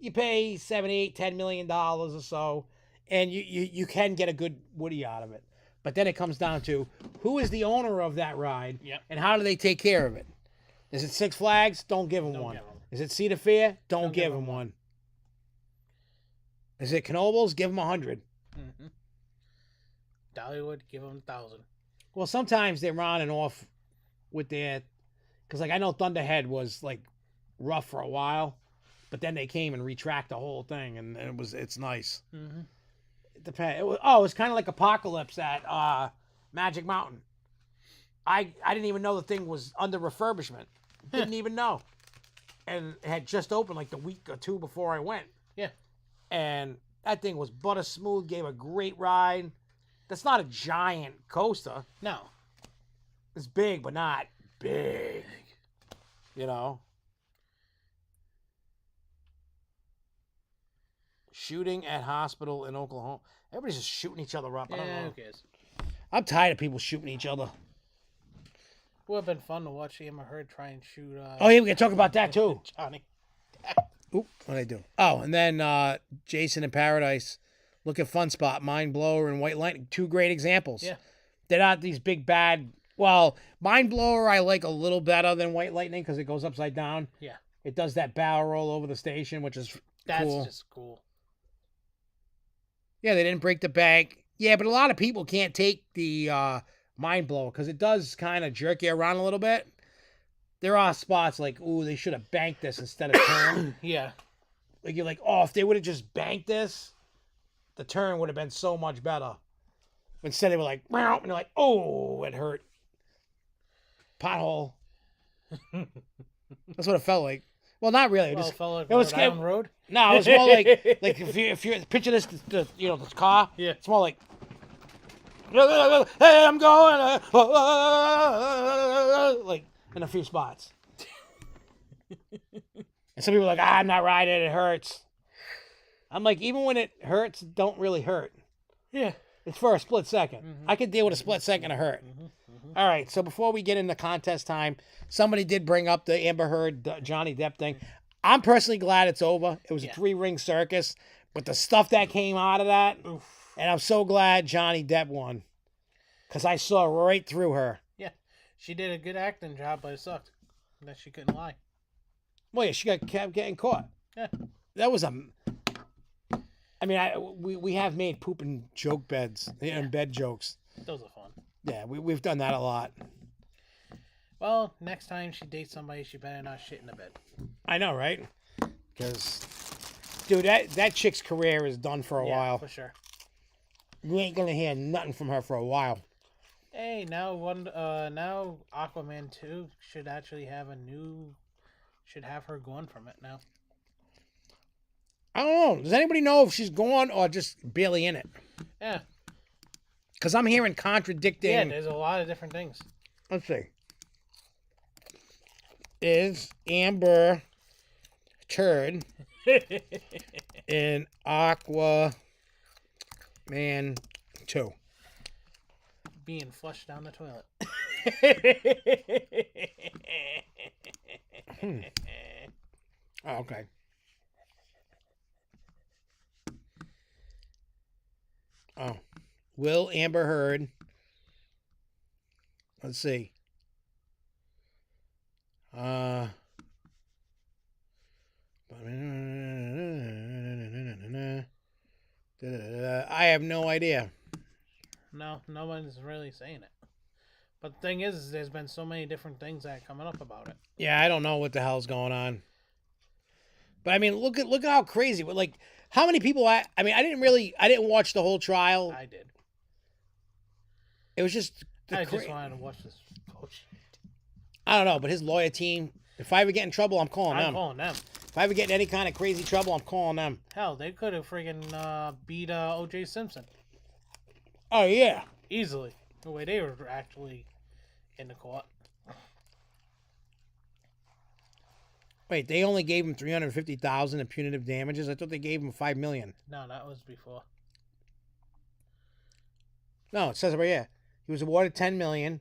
you pay $7, $8, $10 million or so. And you can get a good Woody out of it. But then it comes down to who is the owner of that ride and how do they take care of it? Is it Six Flags? Don't give them one. Is it Cedar Fair? Don't give them one. Is it Knoebels? Give them 100. Mm-hmm. Dollywood, give them 1,000. Well, sometimes they're on and off with their, Because like I know Thunderhead was like rough for a while, but then they came and retracked the whole thing, and it's nice. Mm-hmm. It depends. It was kind of like Apocalypse at Magic Mountain. I didn't even know the thing was under refurbishment. Didn't even know, and it had just opened like the week or two before I went. Yeah, and that thing was butter smooth. Gave a great ride. That's not a giant coaster. no. It's big, but not big. You know. Shooting at hospital in Oklahoma. Everybody's just shooting each other up. I don't know. Who cares? I'm tired of people shooting each other. Would have been fun to watch Amber Heard try and shoot. Oh, yeah, we can talk about that too. Johnny. Oop, what did I do? Oh, and then Jason in Paradise. Look at Fun Spot, Mind Blower, and White Lightning. Two great examples. Yeah. They're not these big bad. Well, Mind Blower I like a little better than White Lightning because it goes upside down. Yeah. It does that barrel roll over the station, which is cool. That's just cool. Yeah, they didn't break the bank. Yeah, but a lot of people can't take the Mind Blower because it does kind of jerk you around a little bit. There are spots like, ooh, they should have banked this instead of turn. Yeah. Like you're like, oh, if they would have just banked this, the turn would have been so much better. Instead, they were like, wow, and you're like, oh, it hurt. Pothole. That's what it felt like. Well, not really. Well, Just, it felt like it was down road. No, it was more like if you picture this, this car. Yeah. It's more like, hey, I'm going, like in a few spots. And some people are like, I'm not riding it. It hurts. I'm like, even when it hurts, it don't really hurt. Yeah. It's for a split second. Mm-hmm. I could deal with a split second of hurt. All right, so before we get into contest time, somebody did bring up the Amber Heard, Johnny Depp thing. I'm personally glad it's over. It was a 3-ring circus, but the stuff that came out of that, and I'm so glad Johnny Depp won because I saw right through her. Yeah. She did a good acting job, but it sucked that she couldn't lie. Well, yeah, she kept getting caught. Yeah. That was a... I mean, we have made poop and joke beds and bed jokes. Those are fun. Yeah, we've done that a lot. Well, next time she dates somebody, she better not shit in the bed. I know, right? Because, dude, that chick's career is done for a while. For sure. You ain't gonna hear nothing from her for a while. Hey, now now Aquaman 2 should actually have should have her gone from it now. I don't know. Does anybody know if she's gone or just barely in it? Yeah. Because I'm hearing contradicting. Yeah, there's a lot of different things. Let's see. Is Amber Turd in Aquaman 2? Being flushed down the toilet. Oh, okay. Oh. Will Amber Heard. Let's see. I have no idea. No one's really saying it. But the thing is there's been so many different things that are coming up about it. Yeah, I don't know what the hell's going on. But I mean, look at how crazy. Like, how many people? I didn't watch the whole trial. I did. It was just. I just wanted to watch this bullshit. I don't know, but his lawyer team. If I ever get in trouble, I'm calling them. I'm calling them. If I ever get in any kind of crazy trouble, I'm calling them. Hell, they could have friggin' beat O.J. Simpson. Oh yeah, easily. The way they were actually in the court. Wait, they only gave him $350,000 in punitive damages. I thought they gave him $5 million. No, that was before. No, it says it right here. He was awarded $10 million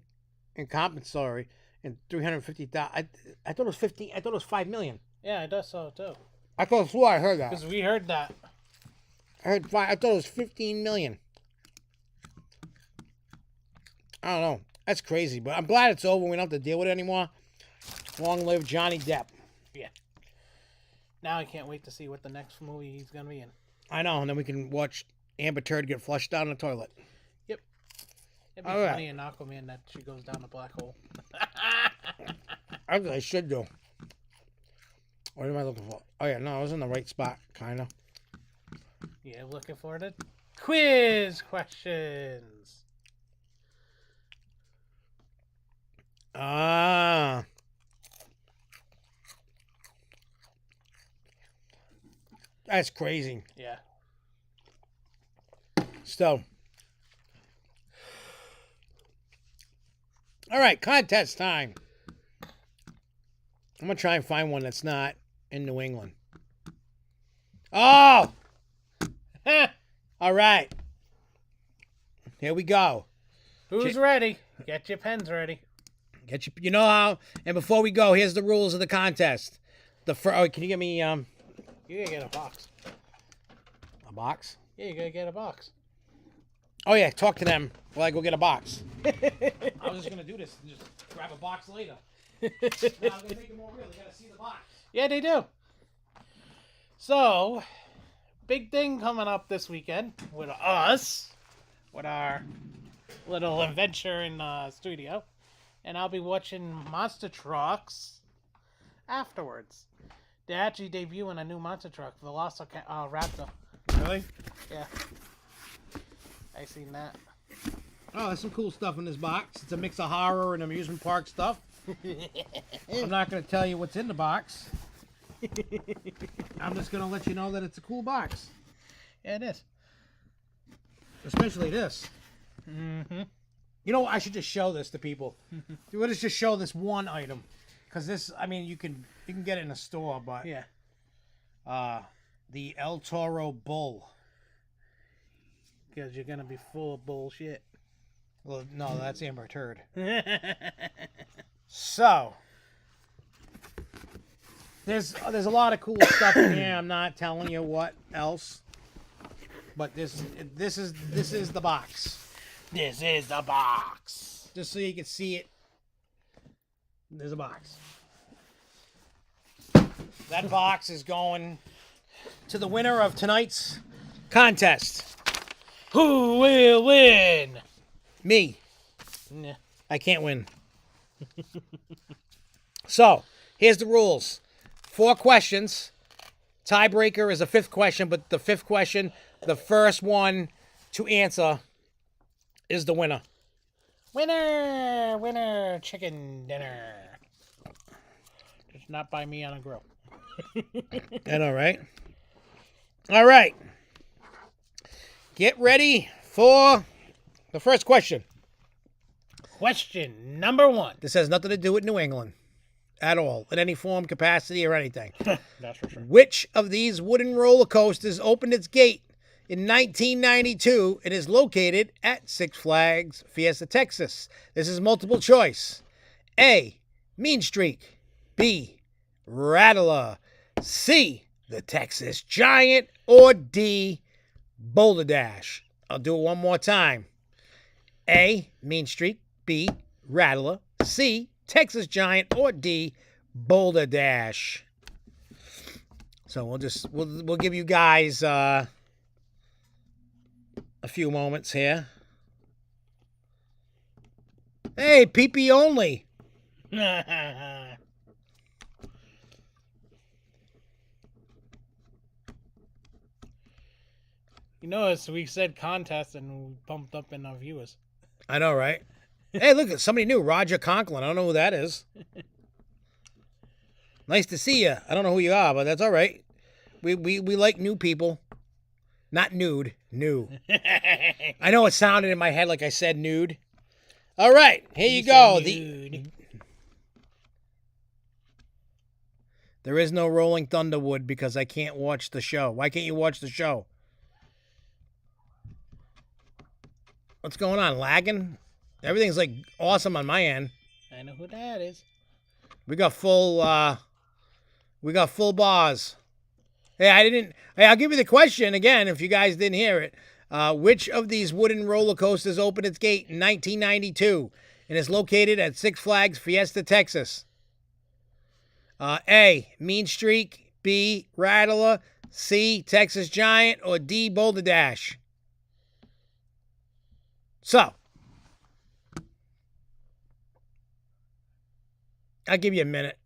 in compensatory and $350,000. I thought it was 15. I thought it was $5 million. Yeah, I thought so too. I thought I heard that. Because we heard that. I thought it was $15 million. I don't know. That's crazy, but I'm glad it's over. We don't have to deal with it anymore. Long live Johnny Depp. Yeah. Now I can't wait to see what the next movie he's gonna be in. I know, and then we can watch Amber Turd get flushed down the toilet. Yep. It'd be funny in Aquaman that she goes down a black hole. Actually, I should do. What am I looking for? Oh, yeah, no, I was in the right spot, kind of. Yeah, looking for the quiz questions. Ah. That's crazy. Yeah. So. All right, contest time. I'm going to try and find one that's not in New England. Oh! All right. Here we go. Who's ready? Get your pens ready. You know how. And before we go, here's the rules of the contest. Oh, can you get me You gotta get a box. a box? Yeah, you gotta get a box. Oh yeah, talk to them while I go get a box. I was just gonna do this and just grab a box later. Now I'm gonna make it more real. You gotta see the box. Yeah, they do. So, big thing coming up this weekend with us, with our little adventure in studio, and I'll be watching monster trucks afterwards. They're actually debuting a new monster truck, Raptor. Really? Yeah, I seen that. Oh, there's some cool stuff in this box. It's a mix of horror and amusement park stuff. I'm not gonna tell you what's in the box. I'm just gonna let you know that it's a cool box. Yeah, it is. Especially this. Mm-hmm. You know, I should just show this to people. Let's just show this one item, because this. I mean, you can get it in a store, but Yeah. The El Toro Bull. Because you're gonna be full of bullshit. Well, no, that's Amber Turd. So there's a lot of cool stuff in here. I'm not telling you what else, but this is the box. This is the box. Just so you can see it. There's a box. That box is going to the winner of tonight's contest. Who will win? Me. Nah. I can't win. So, here's the rules. 4 questions. Tiebreaker is a 5th question, but the 5th question, the first one to answer is the winner. Winner, chicken dinner. Just not by me on a grill. I know, right? All right. Get ready for the first question. Question number 1. This has nothing to do with New England at all, in any form, capacity, or anything. That's for sure. Which of these wooden roller coasters opened its gate in 1992 and is located at Six Flags Fiesta, Texas? This is multiple choice. A, Mean Streak. B, Rattler. C, the Texas Giant. Or D, Boulder Dash. I'll do it one more time. A, Mean Streak. B, Rattler. C, Texas Giant. Or D, Boulder Dash. So we'll give you guys a few moments here. Hey, PP only. You notice we said contest and we bumped up in our viewers. I know, right? Hey, look, somebody new, Roger Conklin. I don't know who that is. Nice to see you. I don't know who you are, but that's all right. We like new people. Not nude. New. I know it sounded in my head like I said nude. All right, here you go. There is no Rolling Thunderwood because I can't watch the show. Why can't you watch the show? What's going on? Lagging? Everything's like awesome on my end. I know who that is. We got full bars. Hey, I'll give you the question again if you guys didn't hear it. Which of these wooden roller coasters opened its gate in 1992 and is located at Six Flags Fiesta, Texas? A, Mean Streak. B, Rattler. C, Texas Giant. Or D, Boulder Dash. So, I'll give you a minute.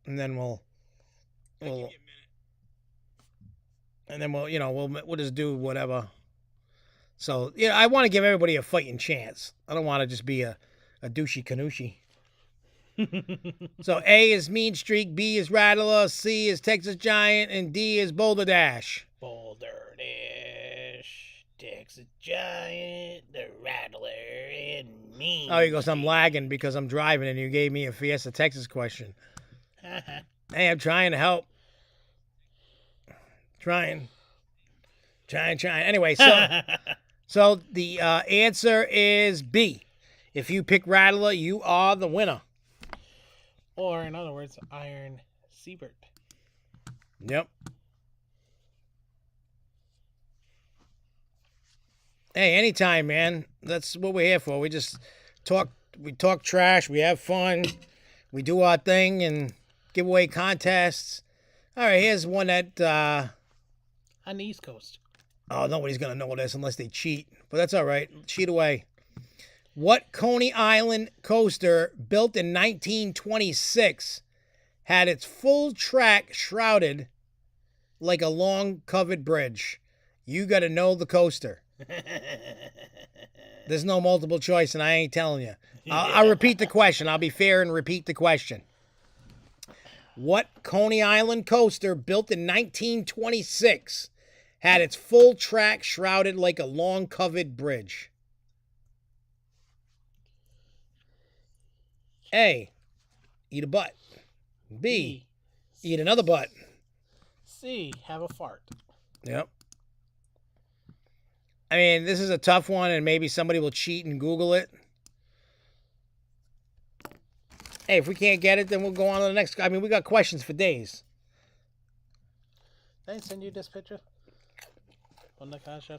And then we'll we'll just do whatever. So, I want to give everybody a fighting chance. I don't want to just be a douchey canoochie. So A is Mean Streak, B is Rattler, C is Texas Giant, and D is Boulder Dash. Boulder Dash, Texas Giant, the Rattler, and Mean. Oh, he goes, I'm lagging because I'm driving, and you gave me a Fiesta, Texas question. Hey, I'm trying to help. Trying. Anyway, so the answer is B. If you pick Rattler, you are the winner. Or, in other words, Iron Seabird. Yep. Hey, anytime, man. That's what we're here for. We just talk. We talk trash. We have fun. We do our thing and give away contests. All right, here's one that... on the East Coast. Oh, nobody's going to know this unless they cheat. But that's all right. Cheat away. What Coney Island coaster, built in 1926, had its full track shrouded like a long covered bridge? You got to know the coaster. There's no multiple choice, and I ain't telling you. I'll repeat the question. I'll be fair and repeat the question. What Coney Island coaster, built in 1926, had its full track shrouded like a long covered bridge? A, eat a butt. B, eat another butt. C, have a fart. Yep. I mean, this is a tough one, and maybe somebody will cheat and Google it. Hey, if we can't get it, then we'll go on to the next. I mean, we got questions for days. Did I send you this picture? On the car show?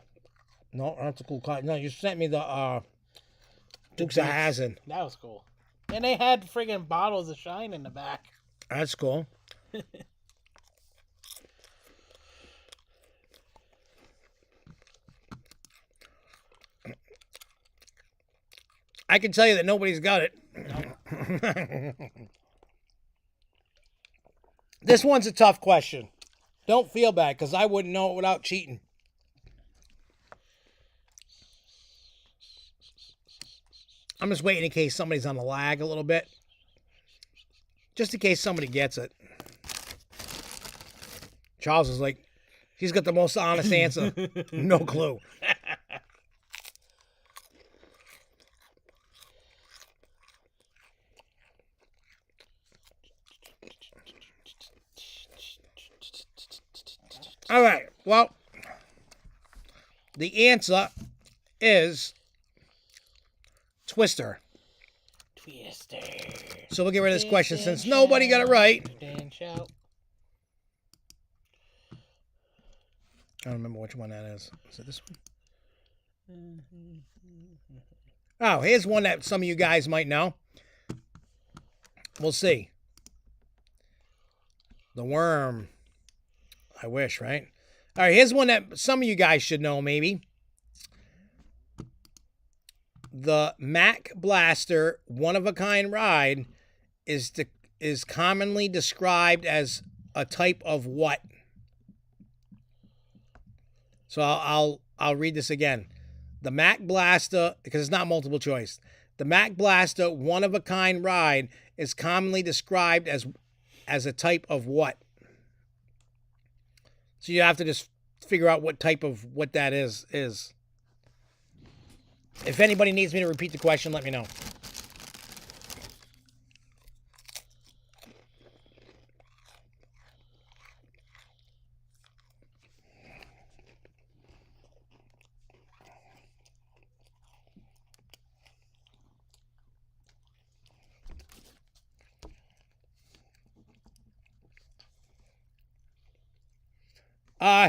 No, that's a cool car. No, you sent me the Dukes of Hazzard. That was cool. And they had friggin' bottles of Shine in the back. That's cool. I can tell you that nobody's got it. No. This one's a tough question. Don't feel bad, because I wouldn't know it without cheating. I'm just waiting in case somebody's on the lag a little bit. Just in case somebody gets it. Charles is like, he's got the most honest answer. No clue. All right. Well, the answer is Twister. So we'll get rid of this question since nobody got it right. I don't remember which one that is. Is it this one? Oh, here's one that some of you guys might know. We'll see. The worm. I wish, right? All right, here's one that some of you guys should know, maybe. The Mac Blaster one-of-a-kind ride is commonly described as a type of what? So I'll read this again. The Mac Blaster, because it's not multiple choice. The Mac Blaster one-of-a-kind ride is commonly described as a type of what? So you have to just figure out what type of what that is. If anybody needs me to repeat the question, let me know.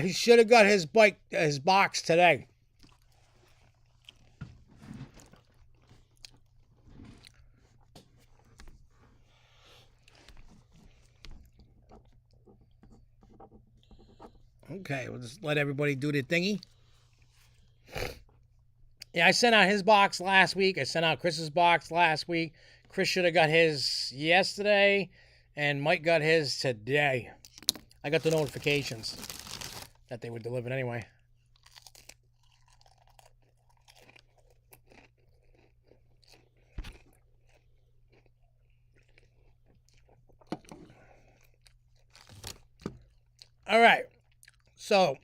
He should have got his box today. Okay, we'll just let everybody do their thingy. Yeah, I sent out his box last week. I sent out Chris's box last week. Chris should have got his yesterday, and Mike got his today. I got the notifications that they were delivered anyway. All right. So,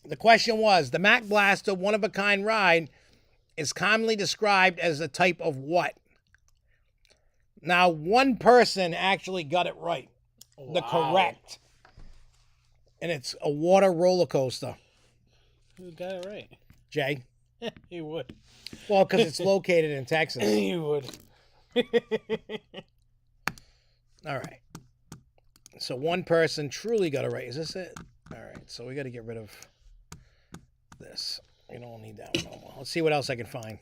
the question was, the Mac Blaster one-of-a-kind ride is commonly described as a type of what? Now, one person actually got it right. Wow. The correct. And it's a water roller coaster. Who got it right? Jay. He would. Well, because it's located in Texas. He would. All right. So one person truly got it right. Is this it? All right. So we got to get rid of this. We don't need that one no more. Let's see what else I can find.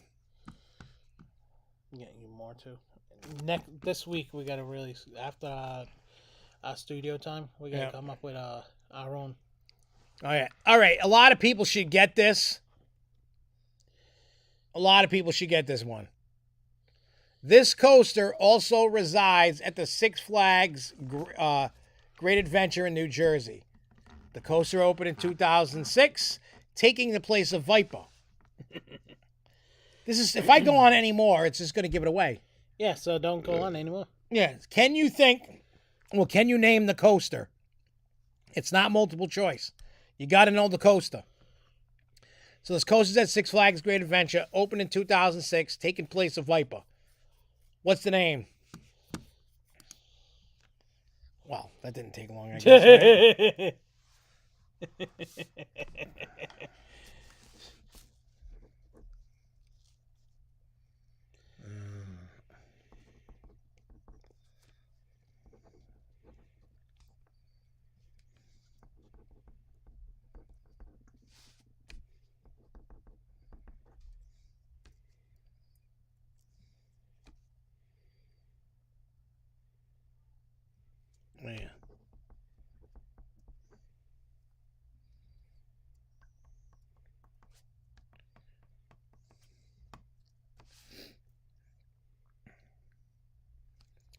Yeah, you more too. This week we got to really, after our studio time, we got to come up with our own. Oh, yeah. All right. A lot of people should get this. A lot of people should get this one. This coaster also resides at the Six Flags Great Adventure in New Jersey. The coaster opened in 2006, taking the place of Viper. This is, if I go on anymore, it's just going to give it away. Yeah, so don't go on anymore. Yeah. Can you name the coaster? It's not multiple choice. You got to know the coaster. So this coaster's at Six Flags Great Adventure, opened in 2006, taking place of Viper. What's the name? Well, that didn't take long, I guess. Right? Man.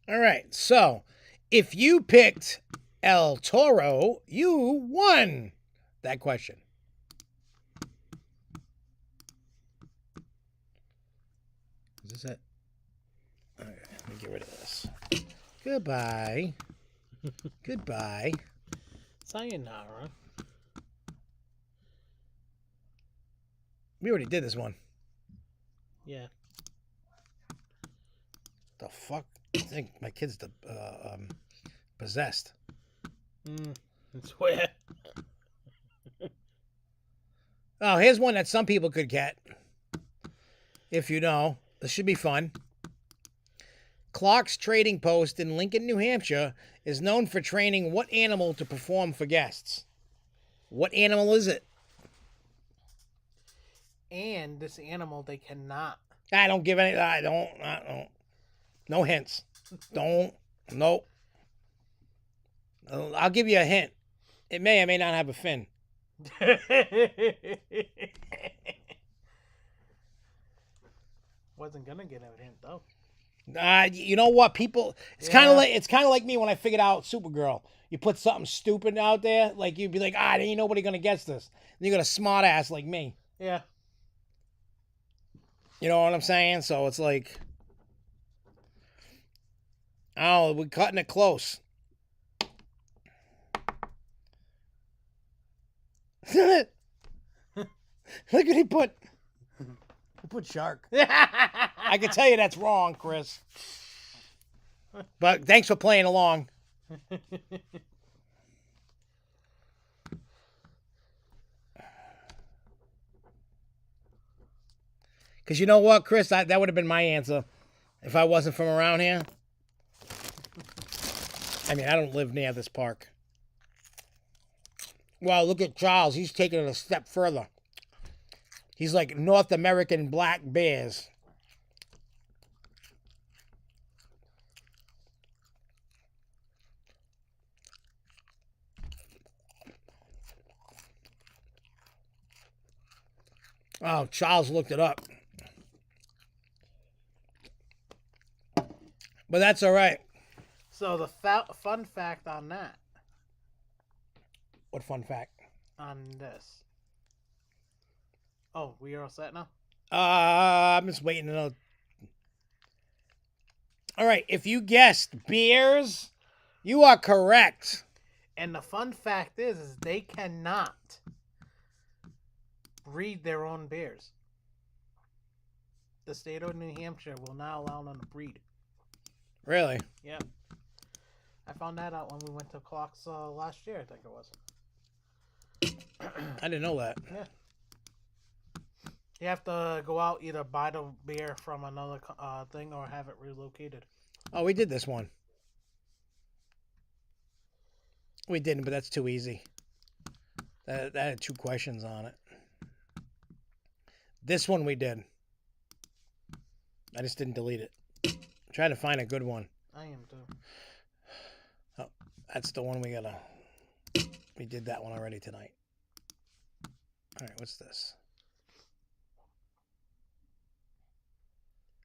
All right, so if you picked El Toro, you won that question. Is this it? All right, let me get rid of this. Goodbye. Goodbye. Sayonara. We already did this one. Yeah. The fuck? I think my kid's possessed. It's weird. Oh, here's one that some people could get. If you know. This should be fun. Clark's Trading Post in Lincoln, New Hampshire is known for training what animal to perform for guests? What animal is it? And this animal they cannot. I don't give any. I don't. No hints. Don't. Nope. I'll give you a hint. It may or may not have a fin. Wasn't gonna get a hint though. You know what, people? It's kind of like me when I figured out Supergirl. You put something stupid out there, like you'd be like, there ain't nobody gonna guess this. And you got a smart ass like me. Yeah. You know what I'm saying? So it's like, oh, we're cutting it close. Look what he put. He put shark. I can tell you that's wrong, Chris. But thanks for playing along. Because you know what, Chris? That would have been my answer if I wasn't from around here. I mean, I don't live near this park. Well, look at Charles. He's taking it a step further. He's like North American black bears. Oh, Charles looked it up. But that's all right. So the fun fact on that. What fun fact? On this. Oh, we are all set now? I'm just waiting to know. All right, if you guessed beers, you are correct. And the fun fact is they cannot breed their own beers. The state of New Hampshire will not allow them to breed. Really? Yeah. I found that out when we went to Clocks last year, I think it was. I didn't know that. Yeah. You have to go out, either buy the beer from another thing or have it relocated. Oh, we did this one. We didn't, but that's too easy. That had 2 questions on it. This one we did. I just didn't delete it. I'm trying to find a good one. I am too. Oh, that's the one we gotta... We did that one already tonight. All right, what's this?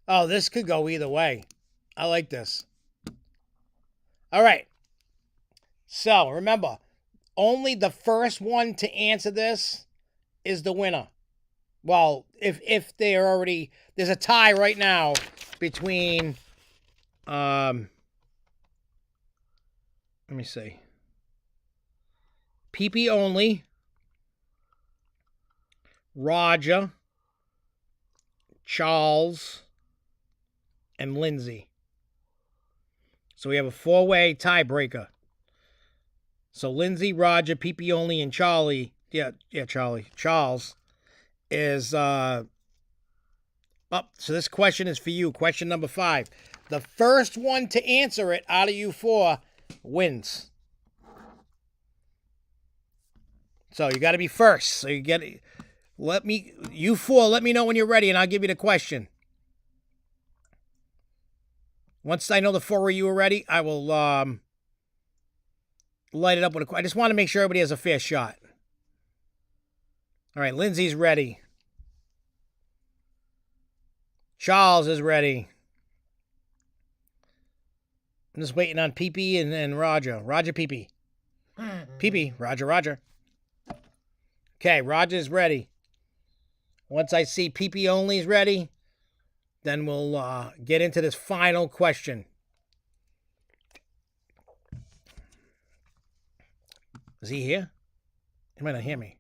Oh, this could go either way. I like this. All right. So, remember, only the first one to answer this is the winner. Well, if they are already... There's a tie right now between... let me see. PP only. Roger. Charles. And Lindsay. So we have a 4-way tiebreaker. So Lindsay, Roger, PP only, and Charlie. Charles is up. So this question is for you. Question number 5. The first one to answer it out of you 4 wins. So you got to be first. So you get it. You 4, let me know when you're ready, and I'll give you the question. Once I know the 4 of you are ready, I will light it up with a question. I just want to make sure everybody has a fair shot. All right, Lindsay's ready. Charles is ready. I'm just waiting on PP and Roger. Roger, PP. PP, Roger. Okay, Roger's ready. Once I see PP only is ready, then we'll get into this final question. Is he here? He might not hear me.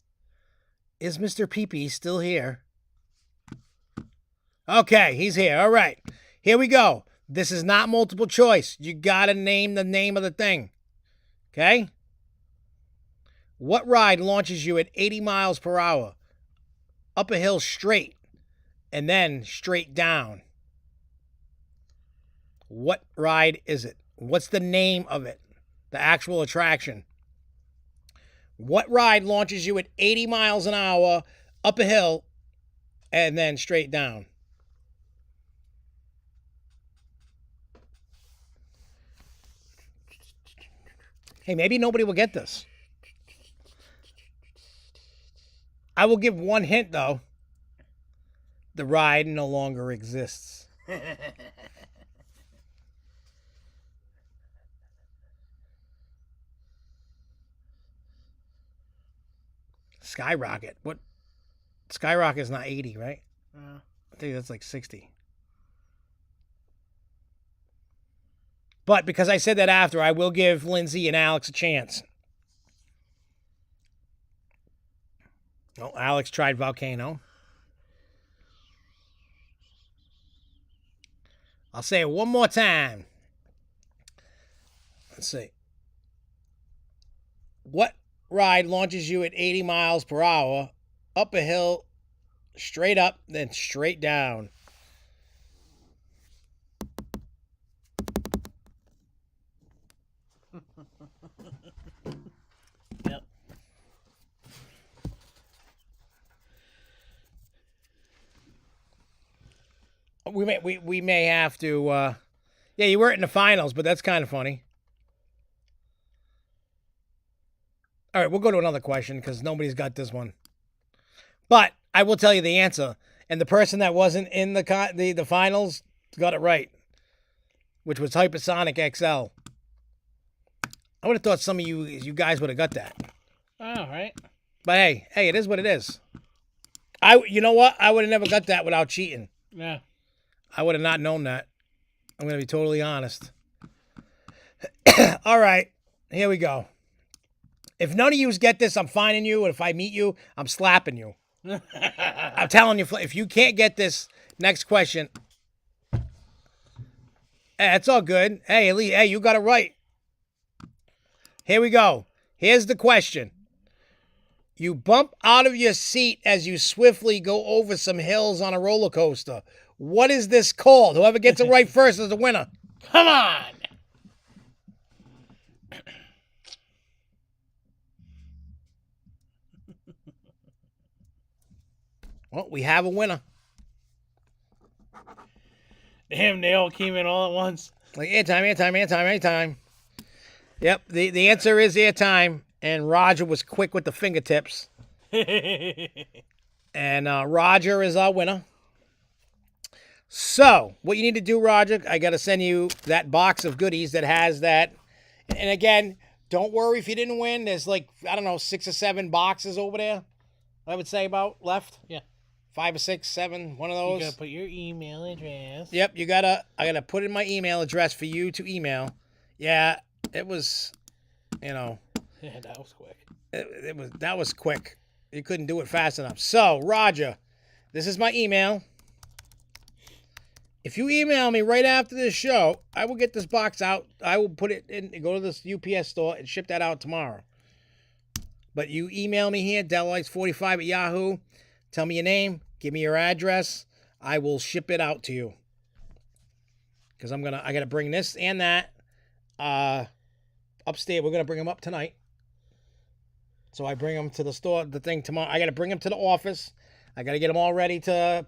Is Mr. PP still here? Okay, he's here. All right. Here we go. This is not multiple choice. You got to name the name of the thing. Okay? What ride launches you at 80 miles per hour? Up a hill straight and then straight down. What ride is it? What's the name of it? The actual attraction. What ride launches you at 80 miles an hour up a hill and then straight down? Hey, maybe nobody will get this. I will give one hint, though. The ride no longer exists. Skyrocket. What? Skyrocket is not 80, right? I think that's like 60. But because I said that after, I will give Lindsay and Alex a chance. Oh, Alex tried Volcano. I'll say it one more time. Let's see. What ride launches you at 80 miles per hour, up a hill, straight up, then straight down? Yep. We may have to. Yeah, you weren't in the finals, but that's kind of funny. All right, we'll go to another question because nobody's got this one. But I will tell you the answer, and the person that wasn't in the finals got it right. which was Hypersonic XL. I would have thought some of you guys would have got that. All right. But hey, it is what it is. You know what? I would have never got that without cheating. Yeah. I would have not known that. I'm going to be totally honest. All right. Here we go. If none of you get this, I'm fining you. And if I meet you, I'm slapping you. I'm telling you, if you can't get this next question, it's all good. Hey, at least, you got it right. Here we go. Here's the question. You bump out of your seat as you swiftly go over some hills on a roller coaster. What is this called? Whoever gets it right first is the winner. Come on. Well, we have a winner. Damn, they all came in all at once. Like airtime. Yep, the answer is airtime, and Roger was quick with the fingertips. And Roger is our winner. So, what you need to do, Roger, I got to send you that box of goodies that has that. And again, don't worry if you didn't win. There's like, I don't know, 6 or 7 boxes over there, I would say about left. Yeah. 5 or 6, 7, one of those. You gotta put your email address. Yep, I gotta put in my email address for you to email. Yeah, it was, Yeah, that was quick. That was quick. You couldn't do it fast enough. So, Roger, this is my email. If you email me right after this show, I will get this box out. I will put it in, go to this UPS store and ship that out tomorrow. But you email me here, Dellights45 at Yahoo. Tell me your name. Give me your address. I will ship it out to you. Because I got to bring this and that upstairs. We're going to bring them up tonight. So I bring them to the store, the thing tomorrow. I got to bring them to the office. I got to get them all ready to,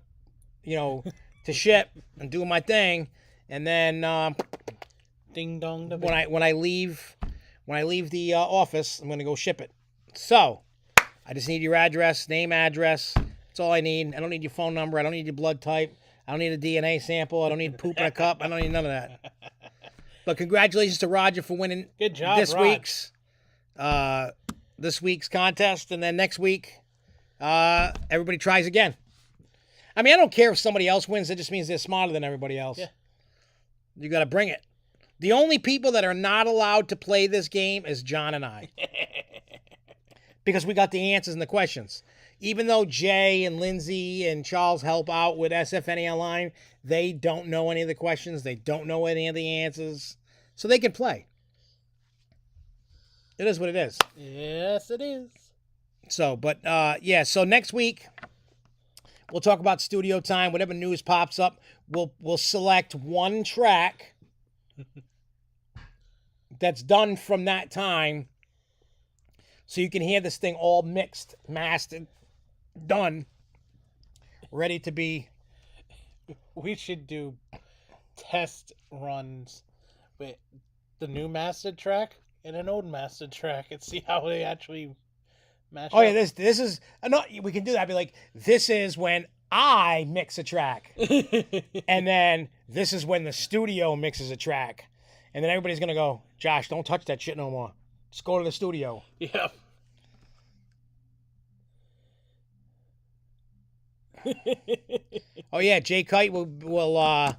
to ship and do my thing. And then ding dong. When I leave the office, I'm going to go ship it. So I just need your address, name, address. That's all I need. I don't need your phone number. I don't need your blood type. I don't need a DNA sample. I don't need poop in a cup. I don't need none of that. But congratulations to Roger for winning. Good job, this week's contest, and then next week, everybody tries again. I mean, I don't care if somebody else wins. It just means they're smarter than everybody else. Yeah. You got to bring it. The only people that are not allowed to play this game is John and I. Because we got the answers and the questions. Even though Jay and Lindsay and Charles help out with SFNEOnline, they don't know any of the questions. They don't know any of the answers. So they can play. It is what it is. Yes, it is. So, but, so next week, we'll talk about studio time. Whatever news pops up, we'll select one track that's done from that time so you can hear this thing all mixed, mastered, done, ready to be. We should do test runs with the new mastered track and an old mastered track and see how they actually match up. Yeah, this is no, we can do that. Be like, this is when I mix a track, and then this is when the studio mixes a track, and then everybody's gonna go, Josh, don't touch that shit no more. Just go to the studio. Yeah. Oh yeah, Jay Kite will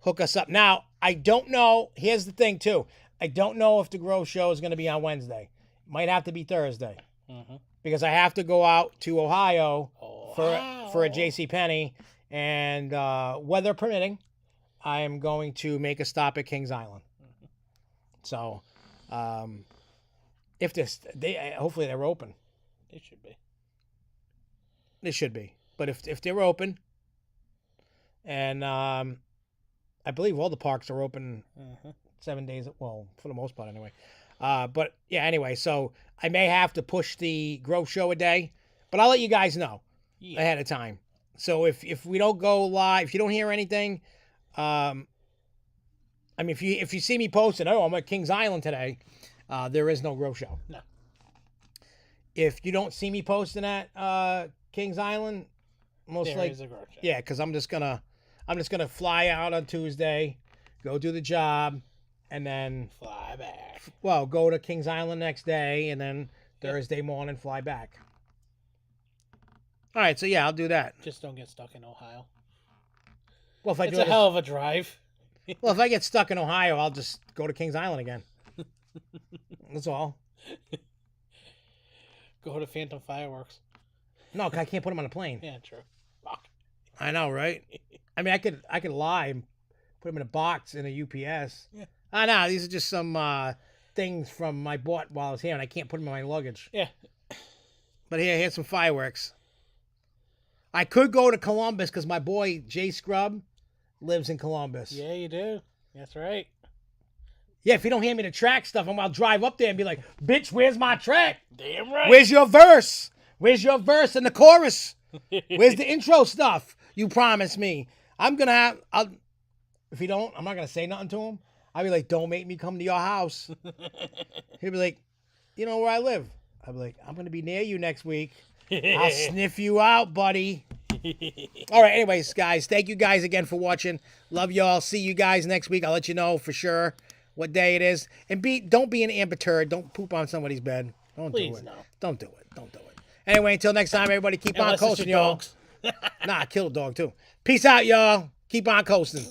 hook us up. Now, I don't know. Here's the thing too. I don't know if the Grow Show is going to be on Wednesday. Might have to be Thursday. Mm-hmm. Because I have to go out to Ohio for a JCPenney, and weather permitting, I am going to make a stop at Kings Island. Mm-hmm. So, if hopefully they're open. They should be. They should be. But if they're open, and I believe all the parks are open 7 days, well, for the most part anyway. But yeah, anyway, so I may have to push the Grow Show a day, but I'll let you guys know ahead of time. So if we don't go live, if you don't hear anything, I mean, if you see me posting, I'm at Kings Island today, there is no Grow Show. No. If you don't see me posting at Kings Island, most likely, is a Grow Show. yeah, because I'm just gonna fly out on Tuesday, go do the job, and then Fly back. well, go to Kings Island next day, and then Thursday morning fly back. All right, so yeah, I'll do that. Just don't get stuck in Ohio. Well, if I It's do a hell of a drive. well, if I get stuck in Ohio, I'll just go to Kings Island again. That's all. Go to Phantom Fireworks. No, 'cause I can't put them on a plane. Yeah, true. Fuck. I know, right? I mean, I could lie and put them in a box in a UPS. Yeah. I know these are just some things from I bought while I was here, and I can't put them in my luggage. Yeah. But here's some fireworks. I could go to Columbus because my boy Jay Scrub lives in Columbus. Yeah, you do. That's right. Yeah, if you don't hand me the track stuff, I'll drive up there and be like, "Bitch, where's my track? Damn right. Where's your verse? Where's your verse and the chorus? Where's the intro stuff you promised me?" I'm gonna have. If you don't, I'm not gonna say nothing to him. I'll be like, "Don't make me come to your house." He'll be like, "You know where I live?" I'll be like, "I'm gonna be near you next week. I'll sniff you out, buddy." All right. Anyways, guys, thank you guys again for watching. Love y'all. See you guys next week. I'll let you know for sure what day it is. And don't be an amateur. Don't poop on somebody's bed. Don't Please, do it. no. Don't do it. Don't do it. Anyway, until next time, everybody, keep on Unless it's coasting, your y'all. dogs. Nah, kill a dog too. Peace out, y'all. Keep on coasting.